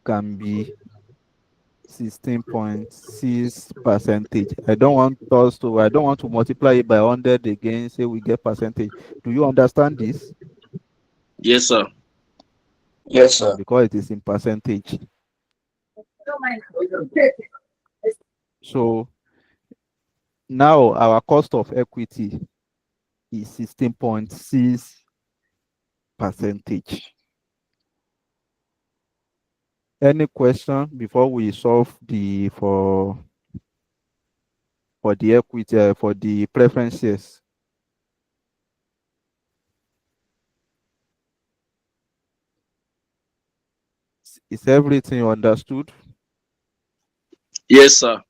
can be 16.6%. I don't want to multiply it by 100 again, say we get percentage. Do you understand this? Yes, sir. Yes, sir. Because it is in percentage. So now our cost of equity is 16.6%. Any question before we solve for the equity, for the preferences? Is everything understood? Yes, sir.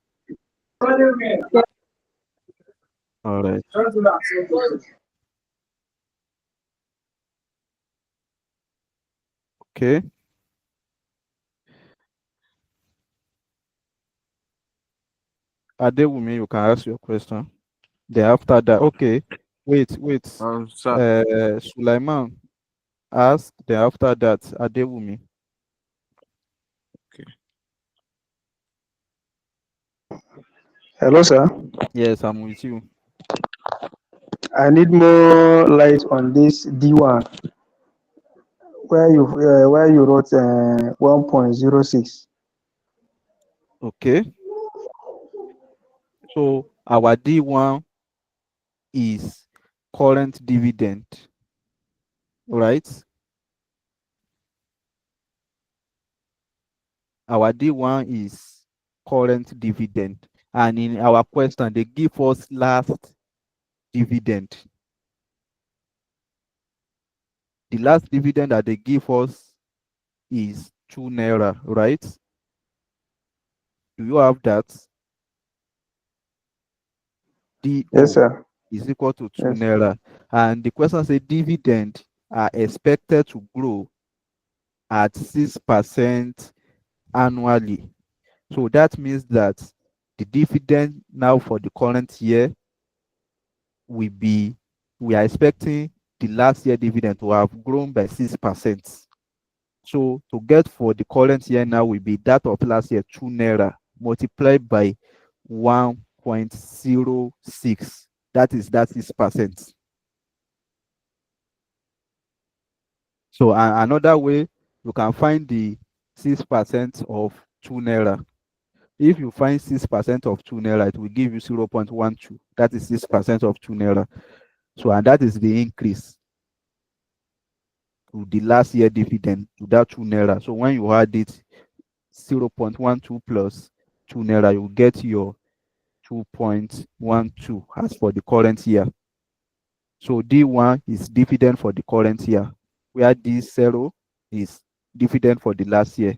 All right. Okay. Adewumi, you can ask your question. Then after that, okay. Wait. Sir. Sulaiman, ask. Then after that, Adewumi. Hello, sir. Yes, I'm with you. I need more light on this D1 where you wrote 1.06. Okay. So our D1 is current dividend, right? Our D1 is current dividend. And in our question, they give us last dividend. The last dividend that they give us is 2 naira, right? Do you have that? Yes, DO sir. is equal to 2 Yes. naira. And the question says dividend are expected to grow at 6% annually. So that means that the dividend now for the current year will be, we are expecting the last year dividend to have grown by 6%. So to get for the current year now will be that of last year, 2 naira multiplied by 1.06. That is 6%. So another way you can find the 6% of 2 naira. If you find 6% of 2 naira, it will give you 0.12. That is 6% of 2 naira. So, and that is the increase to the last year dividend to that 2 naira. So when you add it, 0.12 plus 2 naira, you get your 2.12 as for the current year. So D1 is dividend for the current year, where D0 is dividend for the last year.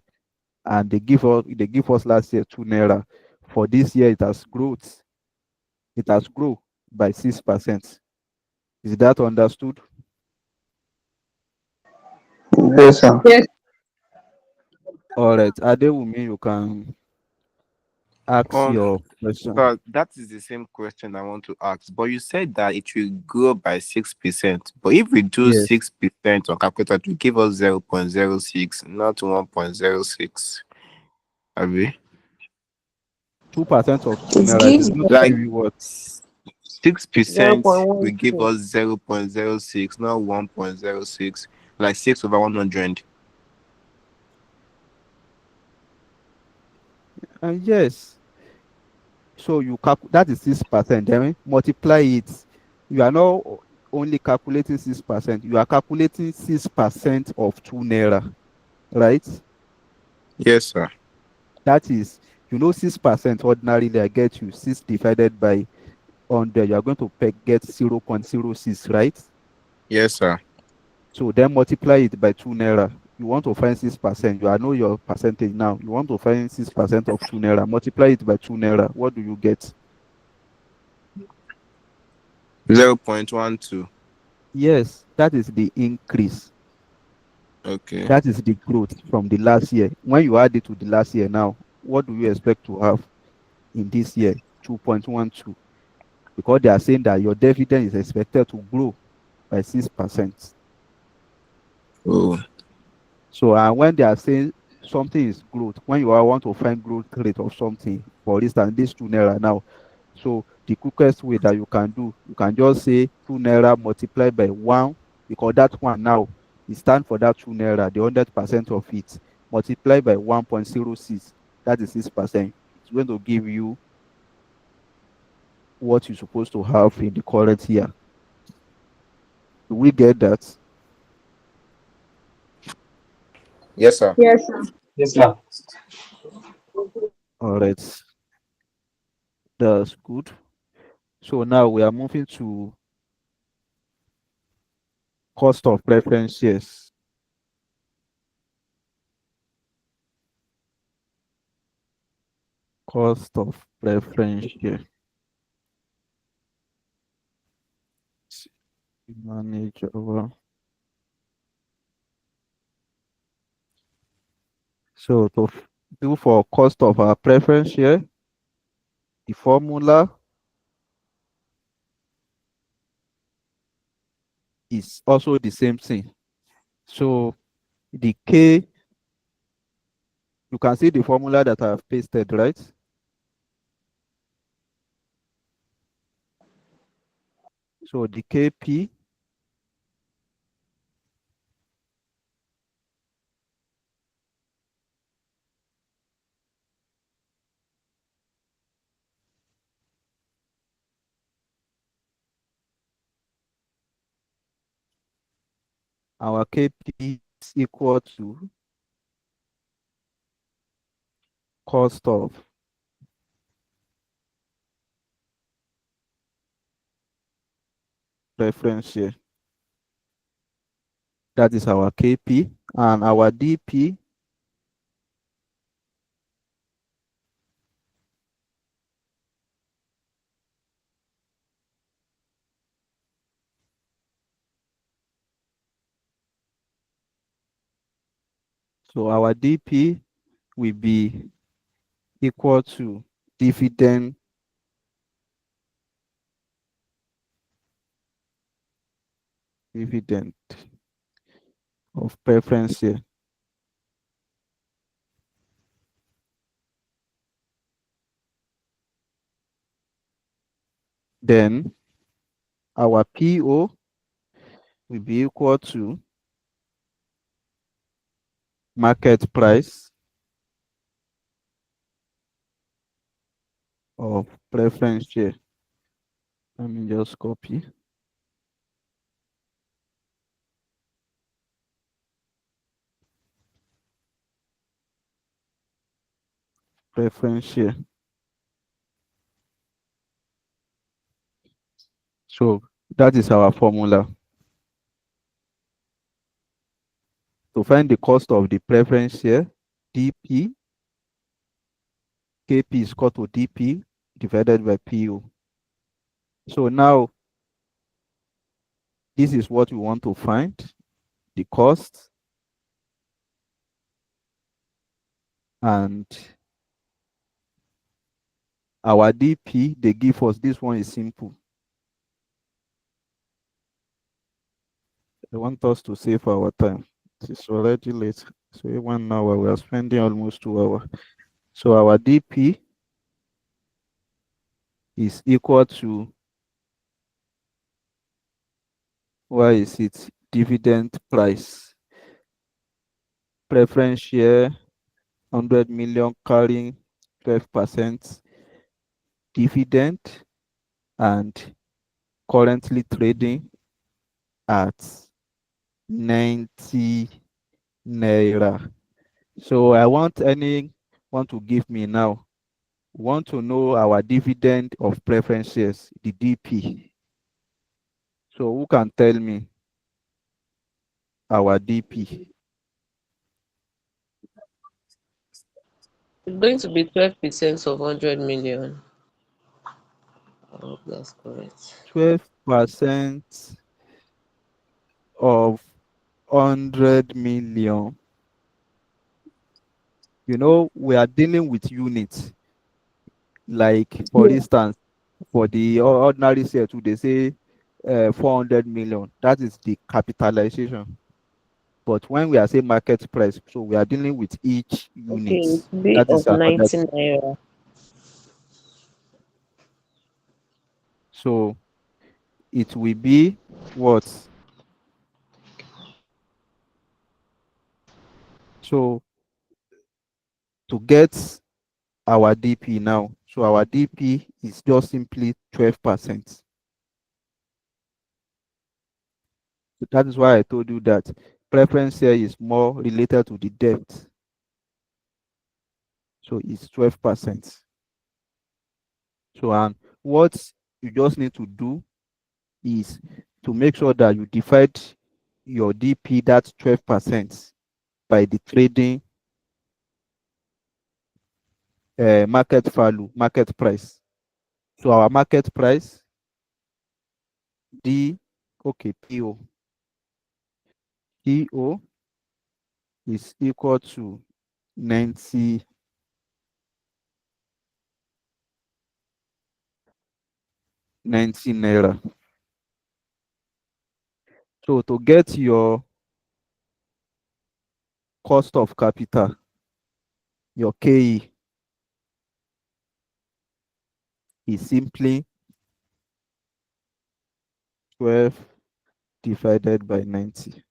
And they give us last year 2 naira. For this year, it has grown by 6%. Is that understood? Yes, sir. Yes. All right. Adewumi, you can ask Um, your question. but that is the same question I want to ask. But you said that it will grow by 6%. But if we do Yes. 6% on calculator, it will give us 0.06, not 1.06. Abi? 2% of 2 It naira, it gives is going to Like give you what? 6% will give 0.12. us 0.06, not 1.06, like 6/100. And yes, so you that is 6%. Then multiply it. You are not only calculating 6%. You are calculating 6% of 2 naira, right? Yes, sir. That is, 6% ordinarily I get you 6 divided by 100. You are going to get 0.06, right? Yes, sir. So then multiply it by 2 naira. You want to find 6%. You know your percentage now. You want to find 6% of 2 naira. Multiply it by 2 naira. What do you get? 0.12. Yes, that is the increase. Okay. That is the growth from the last year. When you add it to the last year now, what do you expect to have in this year? 2.12. Because they are saying that your dividend is expected to grow by 6%. Oh, So, and when they are saying something is growth, when you want to find growth rate of something, for instance, this 2 naira now, so the quickest way that you can do, you can just say 2 naira multiplied by 1, because that one now is stand for that 2 naira, the 100% of it, multiplied by 1.06, that is 6%. It's going to give you what you're supposed to have in the current year. Do we get that? yes, sir. Yes, sir. Yes, sir. All right, that's good. So now we are moving to cost of preference shares. Cost of preference share. Manage over. So to do for cost of our preference share, the formula is also the same thing. So the K, you can see the formula that I have pasted, right? So the KP our KP is equal to cost of preference share. That is our KP, and our DP so our DP will be equal to dividend dividend of preference share. Then our PO will be equal to market price of preference share. Let me just copy preference share. So that is our formula. To find the cost of the preference share, DP, KP is equal to DP divided by PO. So now this is what we want to find, the cost, and our DP, they give us, this one is simple. They want us to save our time. It's already late. So 1 hour, we are spending almost 2 hours. So our DP is equal to Why is it? Dividend price. Preference share 100 million carrying 12% dividend and currently trading at 90 naira. So I want anyone to give me now. Want to know our dividend of preference shares, the DP. So who can tell me our DP? It's going to be 12% of 100 million. I hope that's correct. 12% of 100 million. You know, we are dealing with units. Like, for Yeah. instance, for the ordinary share too, they say 400 million. That is the capitalization. But when we are saying market price, so we are dealing with each Okay, unit. it will be That is of another 90 thing. naira. So it will be what? So to get our DP now, so our DP is just simply 12%. That is why I told you that preference share is more related to the debt. So it's 12%. So, and what you just need to do is to make sure that you divide your DP, that's 12%, by the trading market value, market price. So our market price, D, okay, PO. PO is equal to 90, 90 naira. So to get your cost of capital, your KE, is simply 12 divided by 90.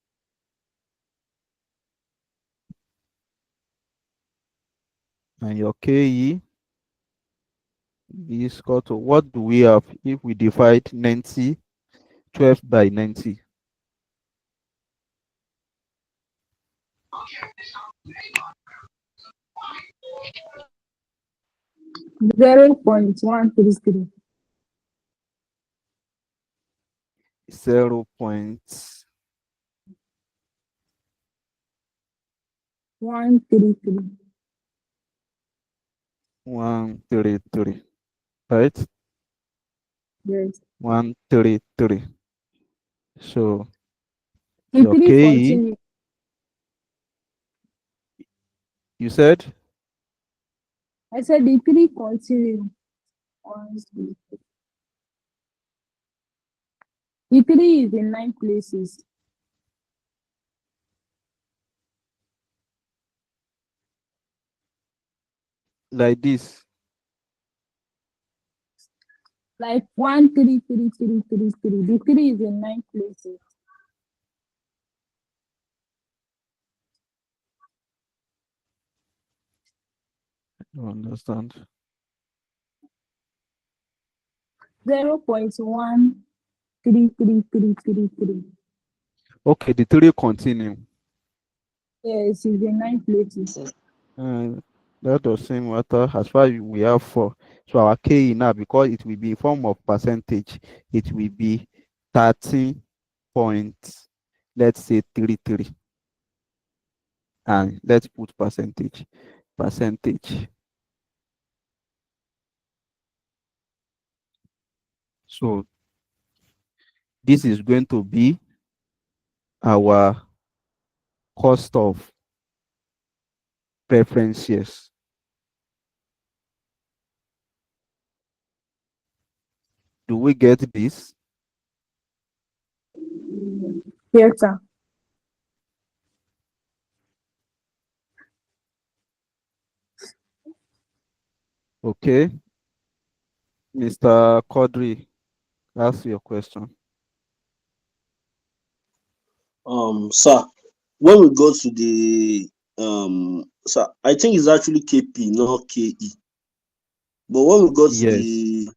And your KE is equal to, what do we have if we divide 90, 12 by 90? Zero point 133. 0 point 133. 133, right? Yes. 133. So The your three KE, continue. you said I said the three continue. One, two. The three is in 9 places. like this. Like 1 3 3 3 3 3. The three is in 9 places. I don't understand. 0.13333. Okay, the three continue. Yes, it's in 9 places. Uh, that doesn't matter as far as we have 4. So our KE now, because it will be in form of percentage, it will be 13 point, let's say 33. And let's put percentage. Percentage. So this is going to be our cost of preference shares. Do we get this? Yes, sir. Okay. Mr. Quadri, ask your question. Sir, when we go to the sir, I think it's actually KP, not KE. But when we go to Yes. the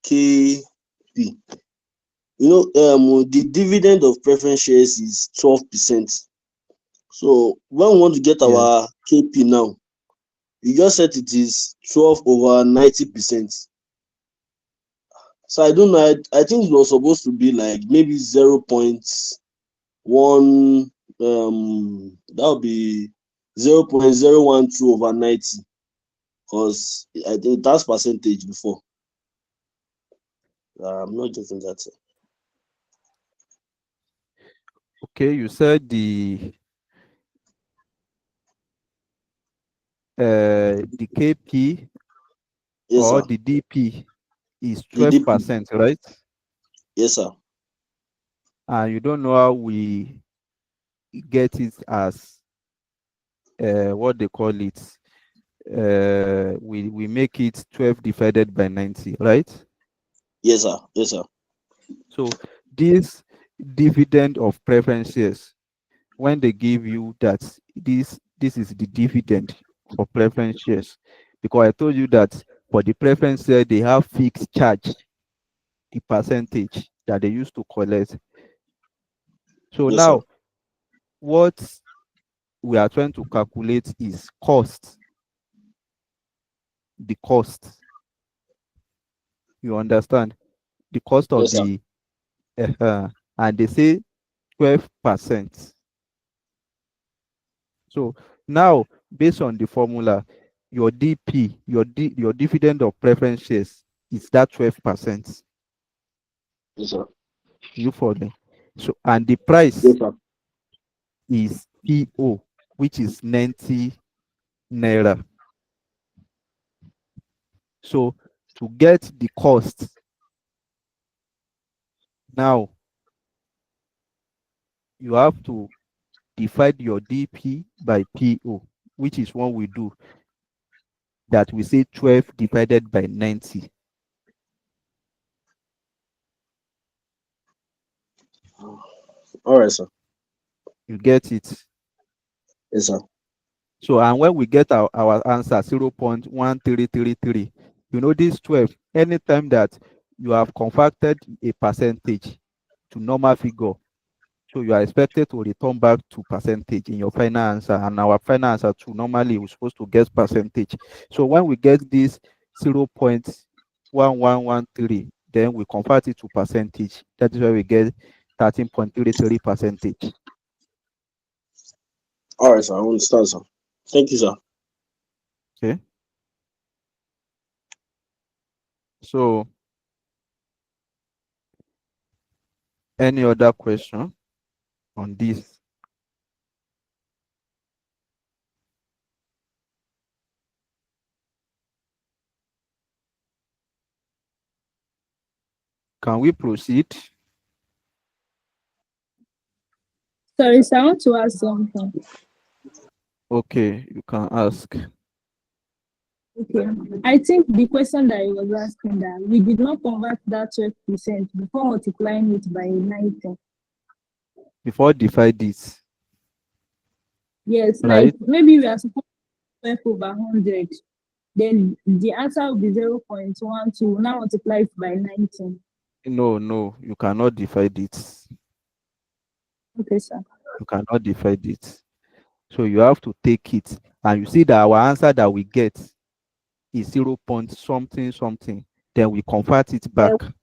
KP, the dividend of preference shares is 12%. So when we want to get Yes. our KP now, you just said it is 12 over 90%. So I don't know. I think it was supposed to be like maybe 0.1. That would be 0.012 over 90, because I think that's percentage before. I'm not getting that. Okay, you said the KP Yes, or sir. the DP is The DP. 12%, right? Yes, sir. And you don't know how we get it as what they call it. We make it 12 divided by 90, right? Yes, sir. Yes, sir. So this dividend of preferences, when they give you that this is the dividend for preference shares, because I told you that for the preference share they have fixed charge, the percentage that they used to collect. So Yes, sir. now what we are trying to calculate is cost, the cost. You understand? The cost of Yes, sir. the and they say 12%. So now, based on the formula, your DP, your dividend of preference shares is that 12%. Yes, sir. You follow? So, and the Yes, price sir. is PO, which is 90 naira. So, to get the cost, now you have to divide your DP by PO, which is what we do, that we say 12 divided by 90. All right, sir. You get it? Yes, sir. So, and when we get our answer 0.1333, this 12, anytime that you have converted a percentage to normal figure, so you are expected to return back to percentage in your final answer. And our final answer too, normally we're supposed to get percentage. So when we get this 0.1113, then we convert it to percentage. That is where we get 13.33 percentage. All right, sir. I understand, sir. Thank you, sir. Okay. So any other question on this? Can we proceed? Sorry, sir, I want to ask something. Okay, you can ask. Okay. I think the question that he was asking, that we did not convert that 12% before multiplying it by 90. Before divide this, Yes, like right? maybe we are supposed to 12 over 100. Then the answer will be 0.12. Now multiply it by 19. No, you cannot divide it. Okay, sir. You cannot divide it. So you have to take it. And you see that our answer that we get is 0 point something something. Then we convert it back to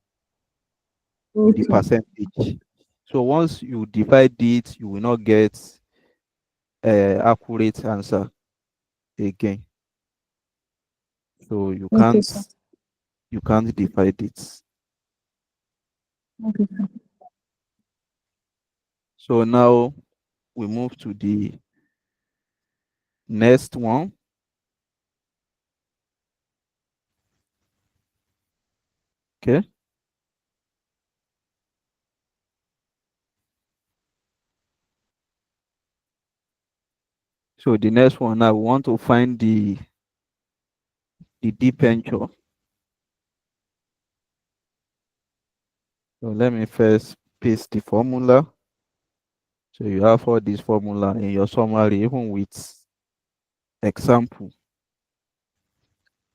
the Okay. percentage. So once you divide it, you will not get accurate answer again. So Okay, sir. you can't divide it. Okay, sir. So now we move to the next one. Okay. So the next one now we want to find the debenture. So let me first paste the formula. So you have all this formula in your summary, even with example.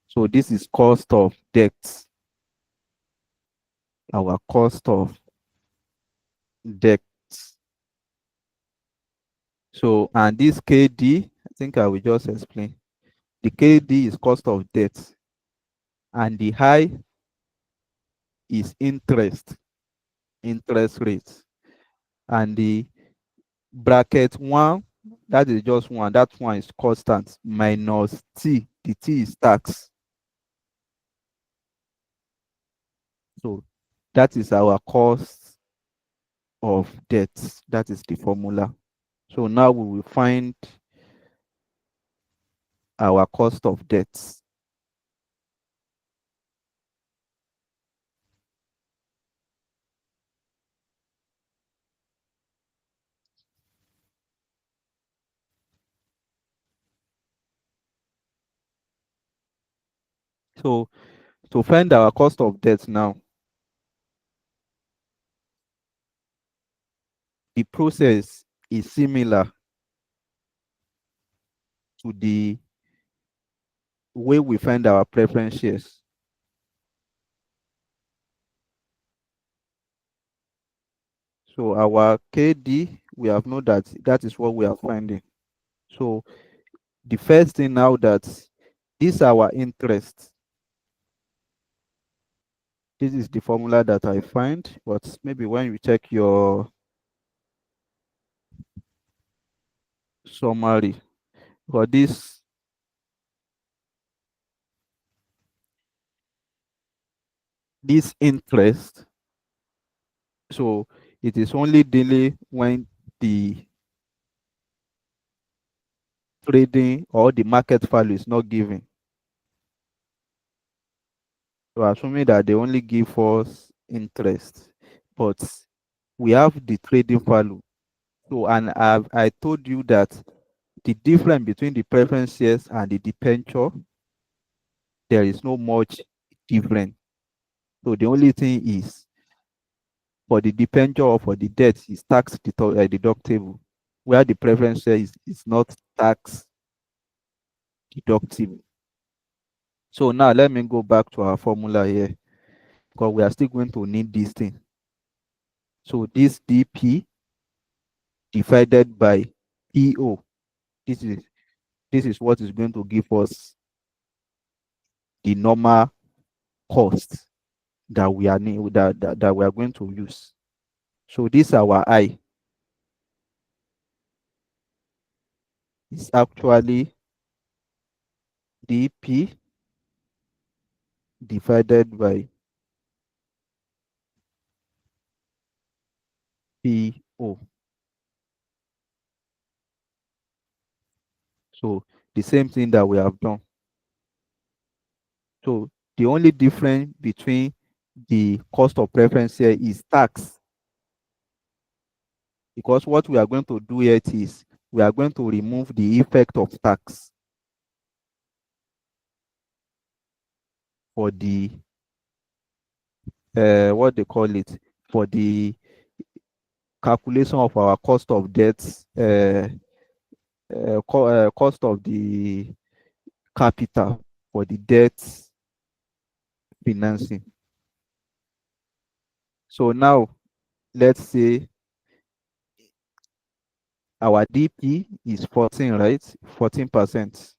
So this is cost of debt. Our cost of debt. So, and this KD, I think I will just explain. The KD is cost of debt, and the high is interest rate. And the bracket one, that is just one, that one is constant, minus T. The T is tax. So that is our cost of debt. That is the formula. So now we will find our cost of debt. So to find our cost of debt now, the process is similar to the way we find our preference shares. So our KD, we have known that that is what we are finding. So the first thing now, that this is our interest. This is the formula that I find, but maybe when you check your summary, for this interest, so it is only dealing when the trading or the market value is not given. So assuming that they only give us interest, but we have the trading value. So, and I told you that the difference between the preference shares and the debenture, there is no much difference. So the only thing is, for the debenture or for the debt, is tax deductible, where the preference share is not tax deductible. So now let me go back to our formula here, because we are still going to need this thing. So this DP divided by PO, this is what is going to give us the normal cost that we are that we are going to use. So this our I is actually DP divided by PO. So the same thing that we have done. So the only difference between the cost of preference here is tax, because what we are going to do here is we are going to remove the effect of tax for the what they call it, for the calculation of our cost of debt, cost of the capital for the debt financing. So now let's say our DP is 14, right? 14%.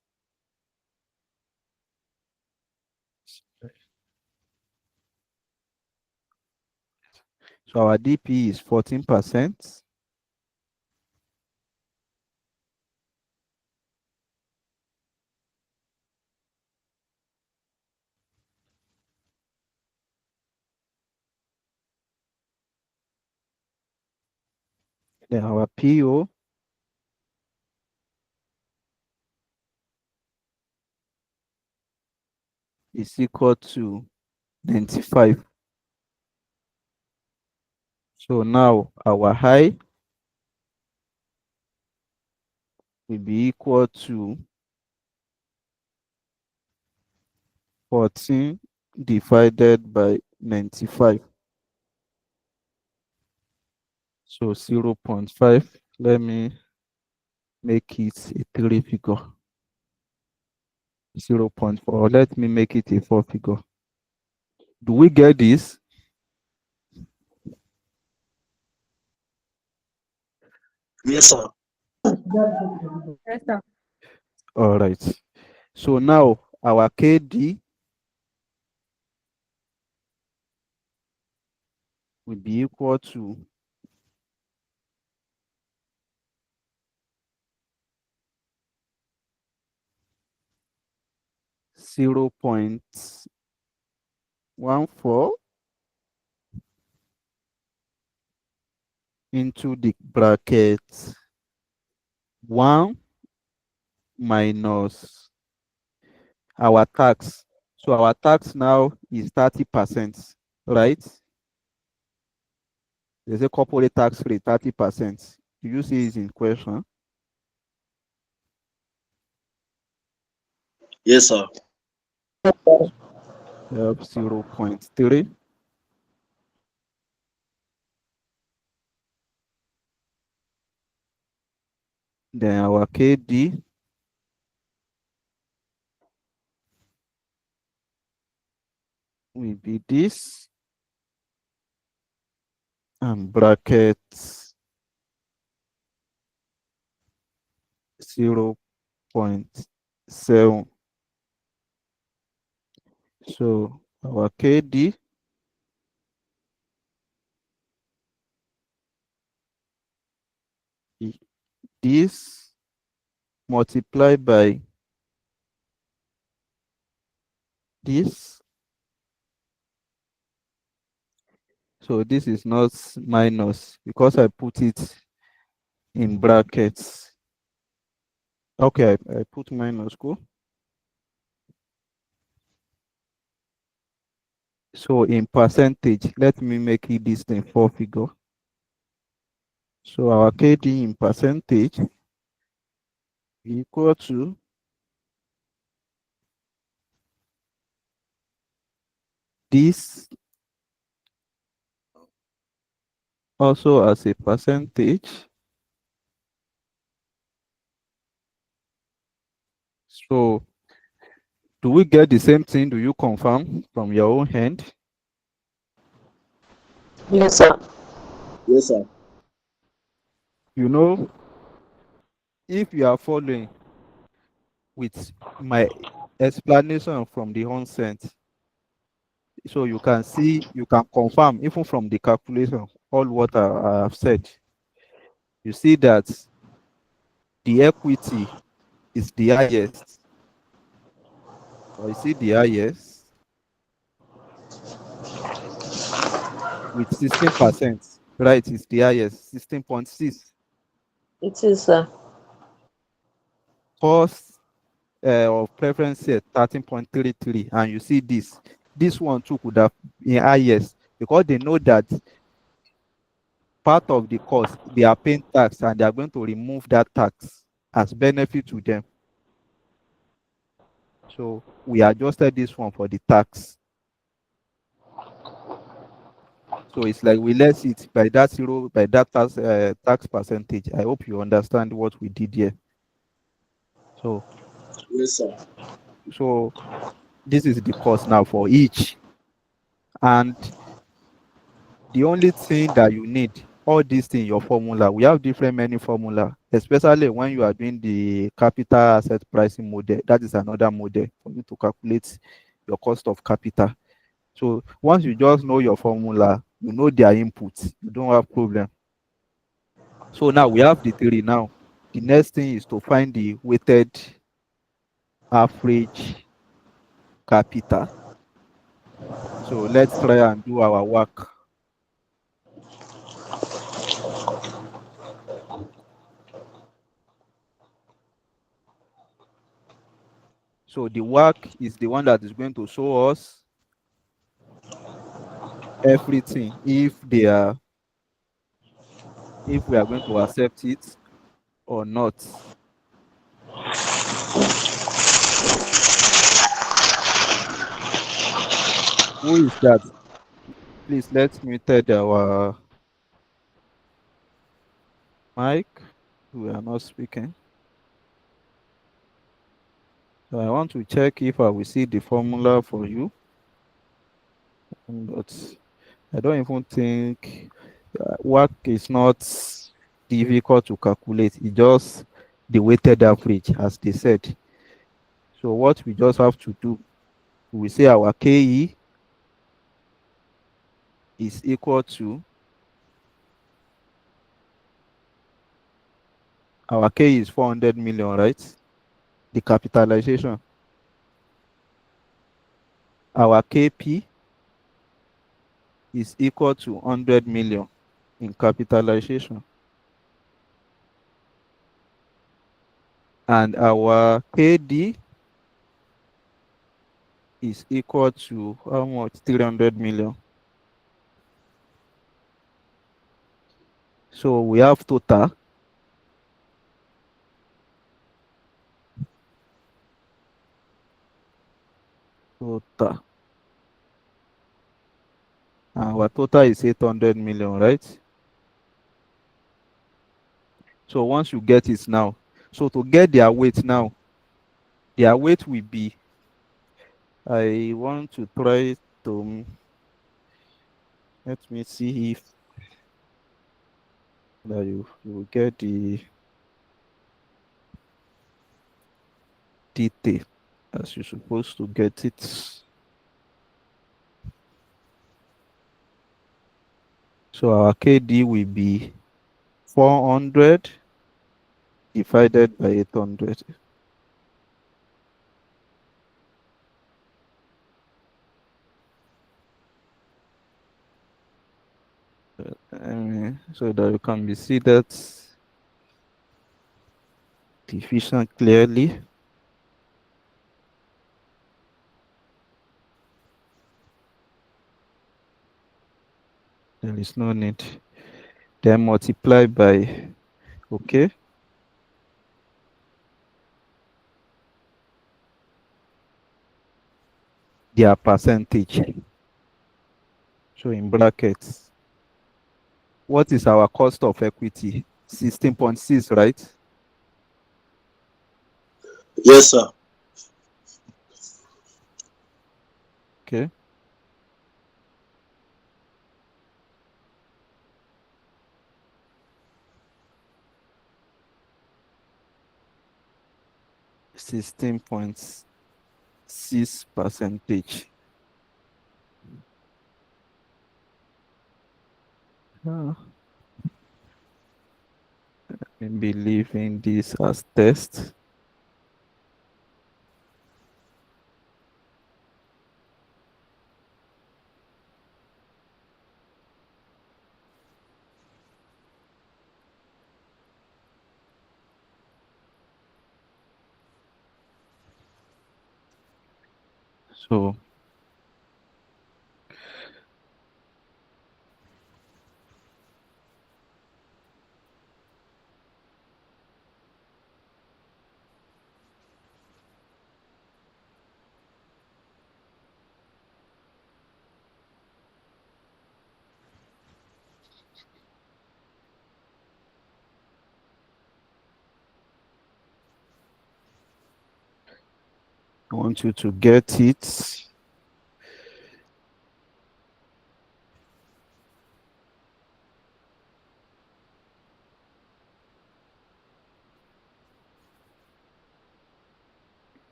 So our DP is 14%. Then our PO is equal to 95. So now our high will be equal to 14 divided by 95. So 0.5. Let me make it a 3 figure. 0.4. Let me make it a 4 figure. Do we get this? Yes, sir. Yes, sir. All right. So now our KD will be equal to 0.14 into the bracket 1 minus our tax. So our tax now is 30%, right? There's a corporate tax rate, 30%. Do you see it in question? Yes, sir. We have 0.3. Then our KD will be this, and bracket 0.7. So our KD is this multiplied by this. So this is not minus because I put it in brackets. Okay, I put minus, cool. So in percentage, let me make it this thing 4 figure. So our KD in percentage equal to this also as a percentage. So do we get the same thing? Do you confirm from your own hand? Yes, sir. Yes, sir. You know, if you are following with my explanation from the onset, so you can see, you can confirm even from the calculation, all what I have said. You see that the equity is the highest, or you see the highest with 16%, right? It's the highest, 16.6. It is, sir. Cost of preference set 13.33, and you see this one too could have been highest because they know that part of the cost they are paying tax and they are going to remove that tax as benefit to them. So we adjusted this one for the tax. So it's like we less it by that zero, by that tax percentage. I hope you understand what we did here. So Yes, sir. so this is the cost now for each, and the only thing that you need, all these things, your formula, we have different many formula, especially when you are doing the capital asset pricing model. That is another model for you to calculate your cost of capital. So once you just know your formula, you know their inputs, you don't have problem. So now we have the theory now. The next thing is to find the weighted average capital. So let's try and do our work. So the work is the one that is going to show us everything if they are, if we are going to accept it or not. Who is that? Please let's muted our Mike, we are not speaking. So I want to check if I will see the formula for you. But I don't even think work is not difficult to calculate. It's just the weighted average, as they said. So what we just have to do, we say our KE is equal to, our KE is 400 million, right? The capitalization. Our KP is equal to 100 million in capitalization. And our KD is equal to how much? 300 million. So we have total. Total. Our total is 800 million, right? So once you get it now, so to get their weight now, their weight will be, I want to try to, let me see if that you will get the detail as you're supposed to get it. So our KD will be 400 divided by 800. So that you can be see that division clearly. There is no need. Then multiply by, okay, their percentage. So in brackets, what is our cost of equity? 16.6, right? Yes, sir. Okay. %16.6. Ah, I believe in this as test. So I want you to get it.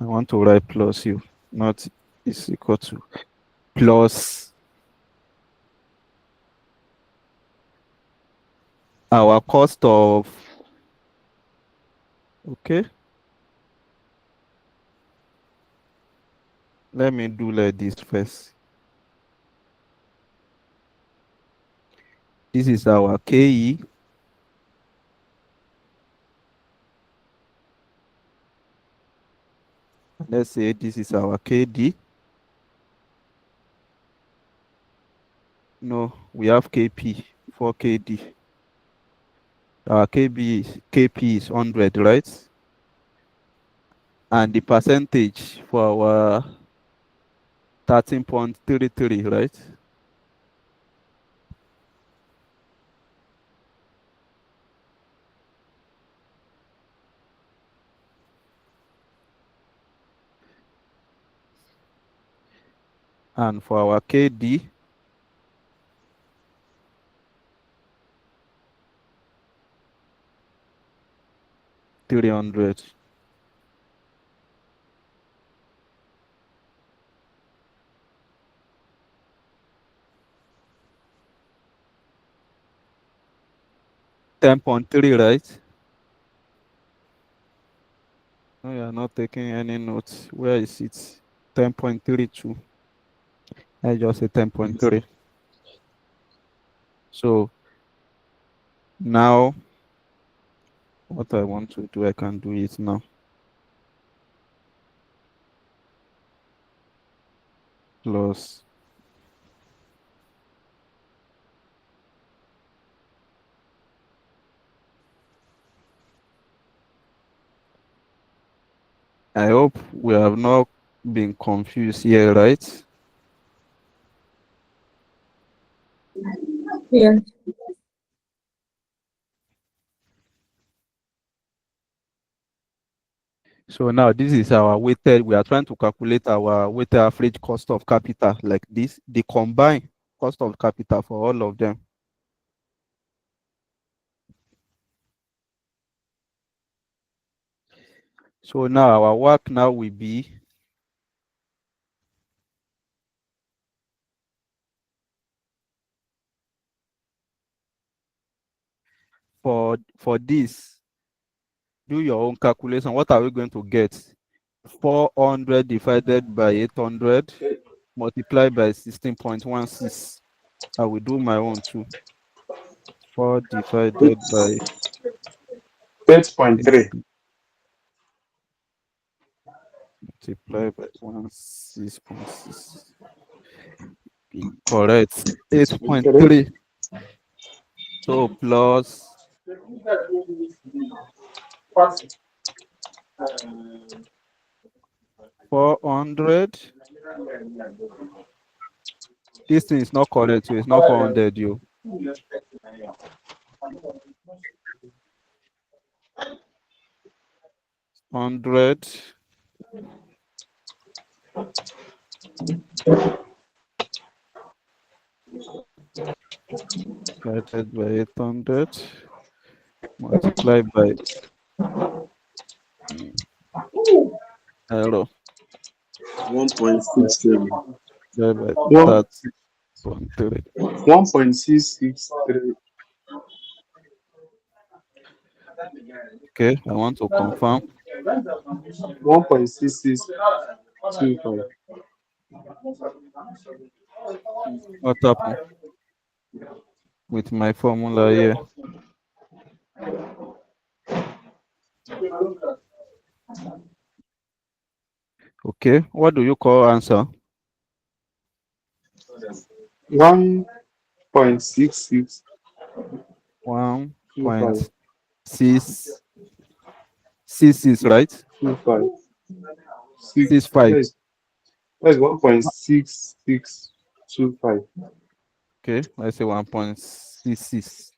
I want to write plus you, not is equal to, plus our cost of, okay, let me do like this first. This is our KE. Let's say this is our KD. No, we have KP for KD. Our KP is 100, right? And the percentage for our 13.33, right? And for our KD, 300. $10.3, right? No, you are not taking any notes. Where is it? 10.32. I just say 10.3. So now what I want to do, I can do it now. Plus I hope we have not been confused here, right? Yes. So now this is our weighted, we are trying to calculate our weighted average cost of capital like this, the combined cost of capital for all of them. So now our work now will be for this, do your own calculation. What are we going to get? 400 divided by 800 multiplied by 16.16. I will do my own too. 4 divided by 8.3. multiplied by 16.6. Correct. 8.3. So plus 400. This thing is not correct, so it's not 400, you. 100 divided by 800 multiplied by error 1.67. divided by One 30.3. 1.663. Okay, I want to confirm. 1.6625. What happened with my formula here? Okay, what do you call answer? 1.6625. 1.666, right? 25. 65. That's 1.6625. Okay, let's say 1.66.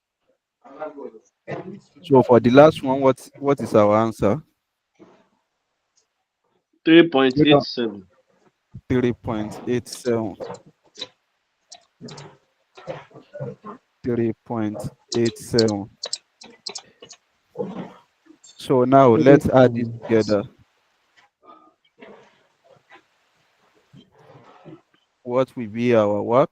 So for the last one, what is our answer? 3.87. 3.87. 3.87. So now let's add this together. What will be our work?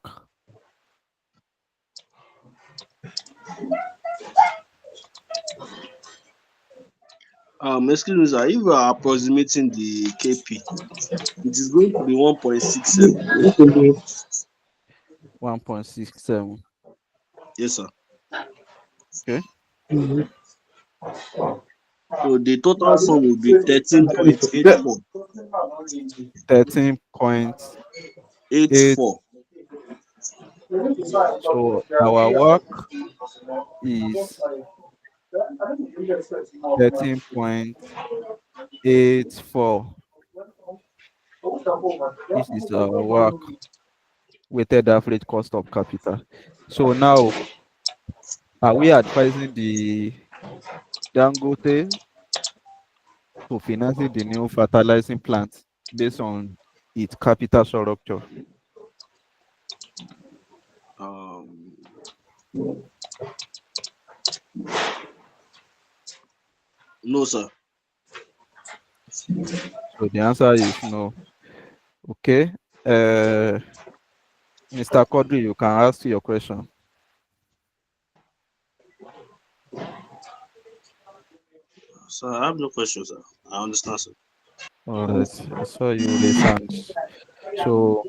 Excuse me, sir. If we are approximating the KP, it is going to be 1.67. 1.67. Yes, sir. Okay. So the total sum will be 13.84. 13.8. 84. So our work is 13.84. 7.84. This is our work weighted average cost of capital. So now, are we advising the Dangote to financing the new fertilizing plant based on its capital structure? Um, no, sir. So the answer is no. Okay. Mr. Kodri, you can ask your question. Sir, I have no question, sir. I understand, sir. All right. I saw you raise hands. So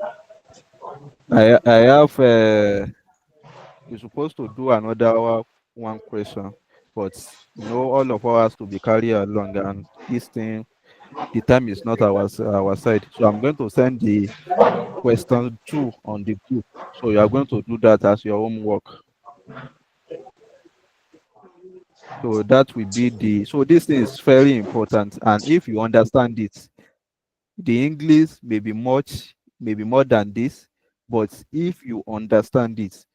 I have we're supposed to do another one question, but all of us has to be carried along, and this thing, the time is not our side. So I'm going to send the question 2 on the group. So you are going to do that as your homework. So that will be so this thing is very important, and if you understand it, the English may be more than this, but if you understand it,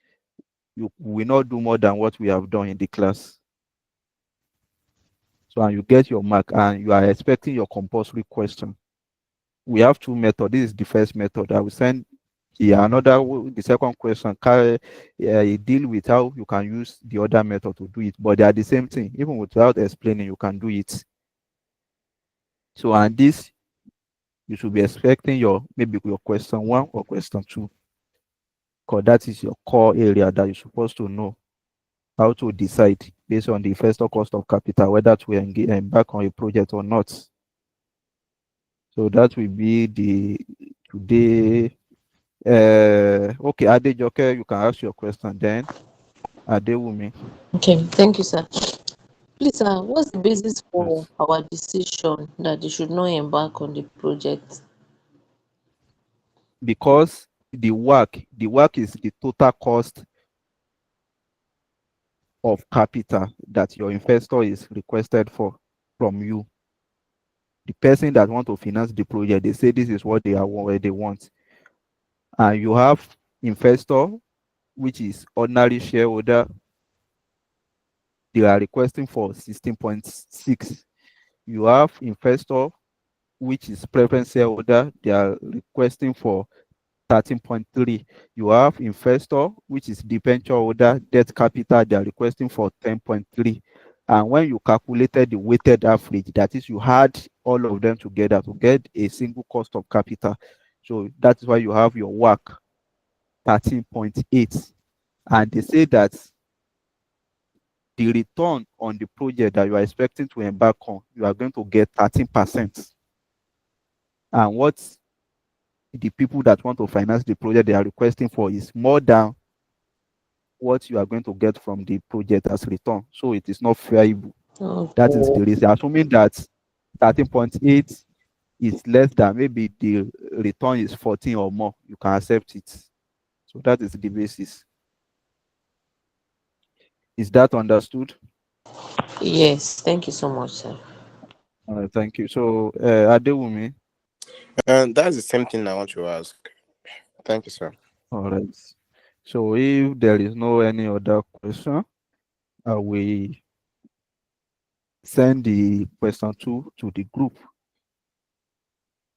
you will not do more than what we have done in the class. So, and you get your mark, and you are expecting your compulsory question. We have 2 methods. This is the first method. I will send the second question. Deal with how you can use the other method to do it, but they are the same thing. Even without explaining, you can do it. So, and this, you should be expecting maybe your question 1 or question 2, because that is your core area that you're supposed to know how to decide based on the investor cost of capital whether to embark on a project or not. So that will be the today. Okay, Adejoke, you can ask your question then. Adewumi. Okay, thank you, sir. Please, sir, what's the basis for Yes. our decision that they should not embark on the project? Because the work is the total cost of capital that your investor is requested for from you. The person that want to finance the project, they say this is what they want. And you have investor, which is ordinary shareholder, they are requesting for 16.6. You have investor, which is preference shareholder, they are requesting for 13.3. You have investor, which is debenture holder, debt capital, they are requesting for 10.3. And when you calculated the weighted average, that is, you had all of them together to get a single cost of capital. So that is why you have your work 13.8. And they say that the return on the project that you are expecting to embark on, you are going to get 13%. And what the people that want to finance the project they are requesting for is more than what you are going to get from the project as return. So it is not favorable. That is the Okay. reason. Assuming that 13.8 is less than, maybe the return is 14 or more, you can accept it. So that is the basis. Is that understood? Yes, thank you so much, sir. Thank you. So, Adewumi. And that's the same thing I want to ask. Thank you, sir. All right. So, if there is no any other question, I will send the question to the group.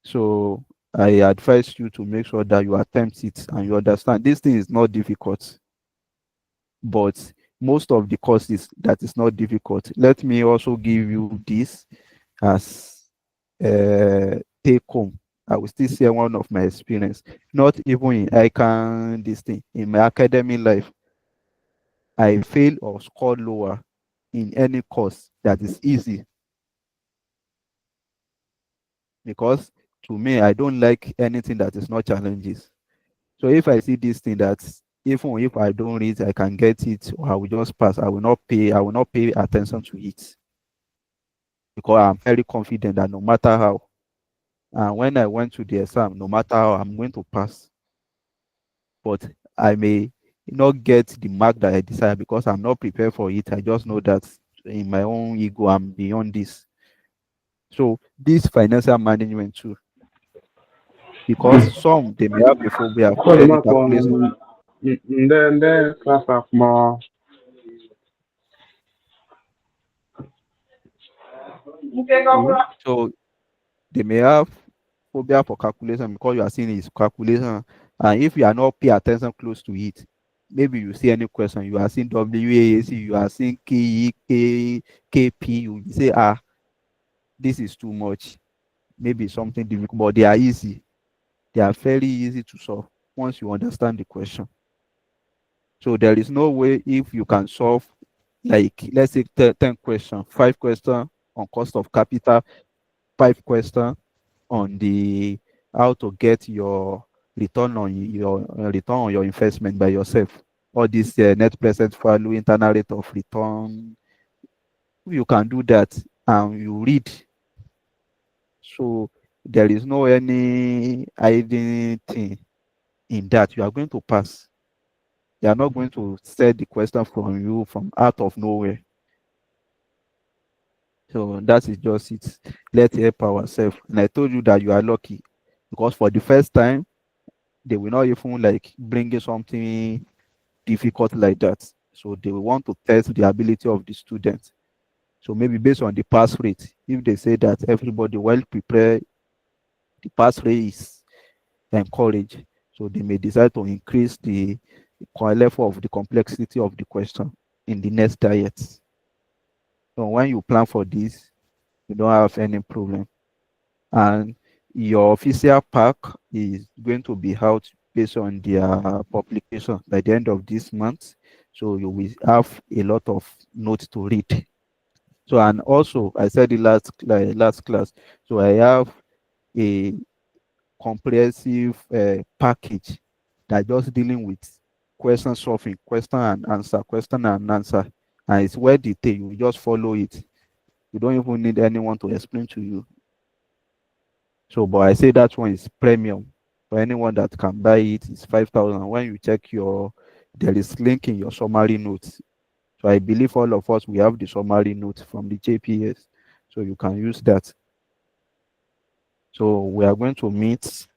So, I advise you to make sure that you attempt it and you understand this thing is not difficult, but most of the courses that is not difficult. Let me also give you this as take home. I will still share one of my experience. Not even in ICAN this thing. In my academic life, I fail or score lower in any course that is easy, because to me, I don't like anything that is not challenges. So if I see this thing that even if I don't read, I can get it, or I will just pass. I will not pay attention to it, because I'm very confident that no matter how, and when I went to the exam, no matter how, I'm going to pass. But I may not get the mark that I desire because I'm not prepared for it. I just know that in my own ego, I'm beyond this. So this financial management too, because some they may have a phobia for Call any up calculation. on then class of more. So they may have phobia for calculation because you are seeing his calculation, and if you are not pay attention close to it, maybe you see any question, you are seeing WAAC, you are seeing KP, you say, this is too much, maybe something difficult, but they are easy. They are very easy to solve once you understand the question. So there is no way if you can solve, like, let's say 10 questions, 5 questions on cost of capital, 5 questions on the how to get your return on your investment by yourself. All this net present value, internal rate of return. You can do that and you read. So there is no any hiding thing in that. You are going to pass. They are not going to set the question from you from out of nowhere. So that is just it. Let's help ourselves. And I told you that you are lucky because for the first time, they will not even like bring in something difficult like that. So they will want to test the ability of the students. So maybe based on the pass rate, if they say that everybody well prepared, the pass rate is encouraged. So they may decide to increase the level of the complexity of the question in the next diet. So when you plan for this, you don't have any problem. And your official pack is going to be out based on their publication by the end of this month. So you will have a lot of notes to read. So, and also I said the last class, so I have a comprehensive package that just dealing with question solving, question and answer, and it's well detailed. You just follow it. You don't even need anyone to explain to you. So, but I say that one is premium. For anyone that can buy it, it's 5,000. When you check there is link in your summary notes. So I believe all of us, we have the summary notes from the JPS. So you can use that. So we are going to meet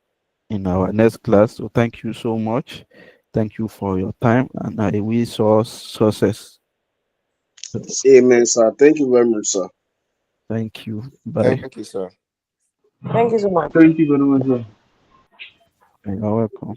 in our next class. So thank you so much. Thank you for your time, and I wish us success. Amen, sir. Thank you very much, sir. Thank you. Bye. Thank you, sir. Thank you so much. Thank you very much, sir. You're welcome.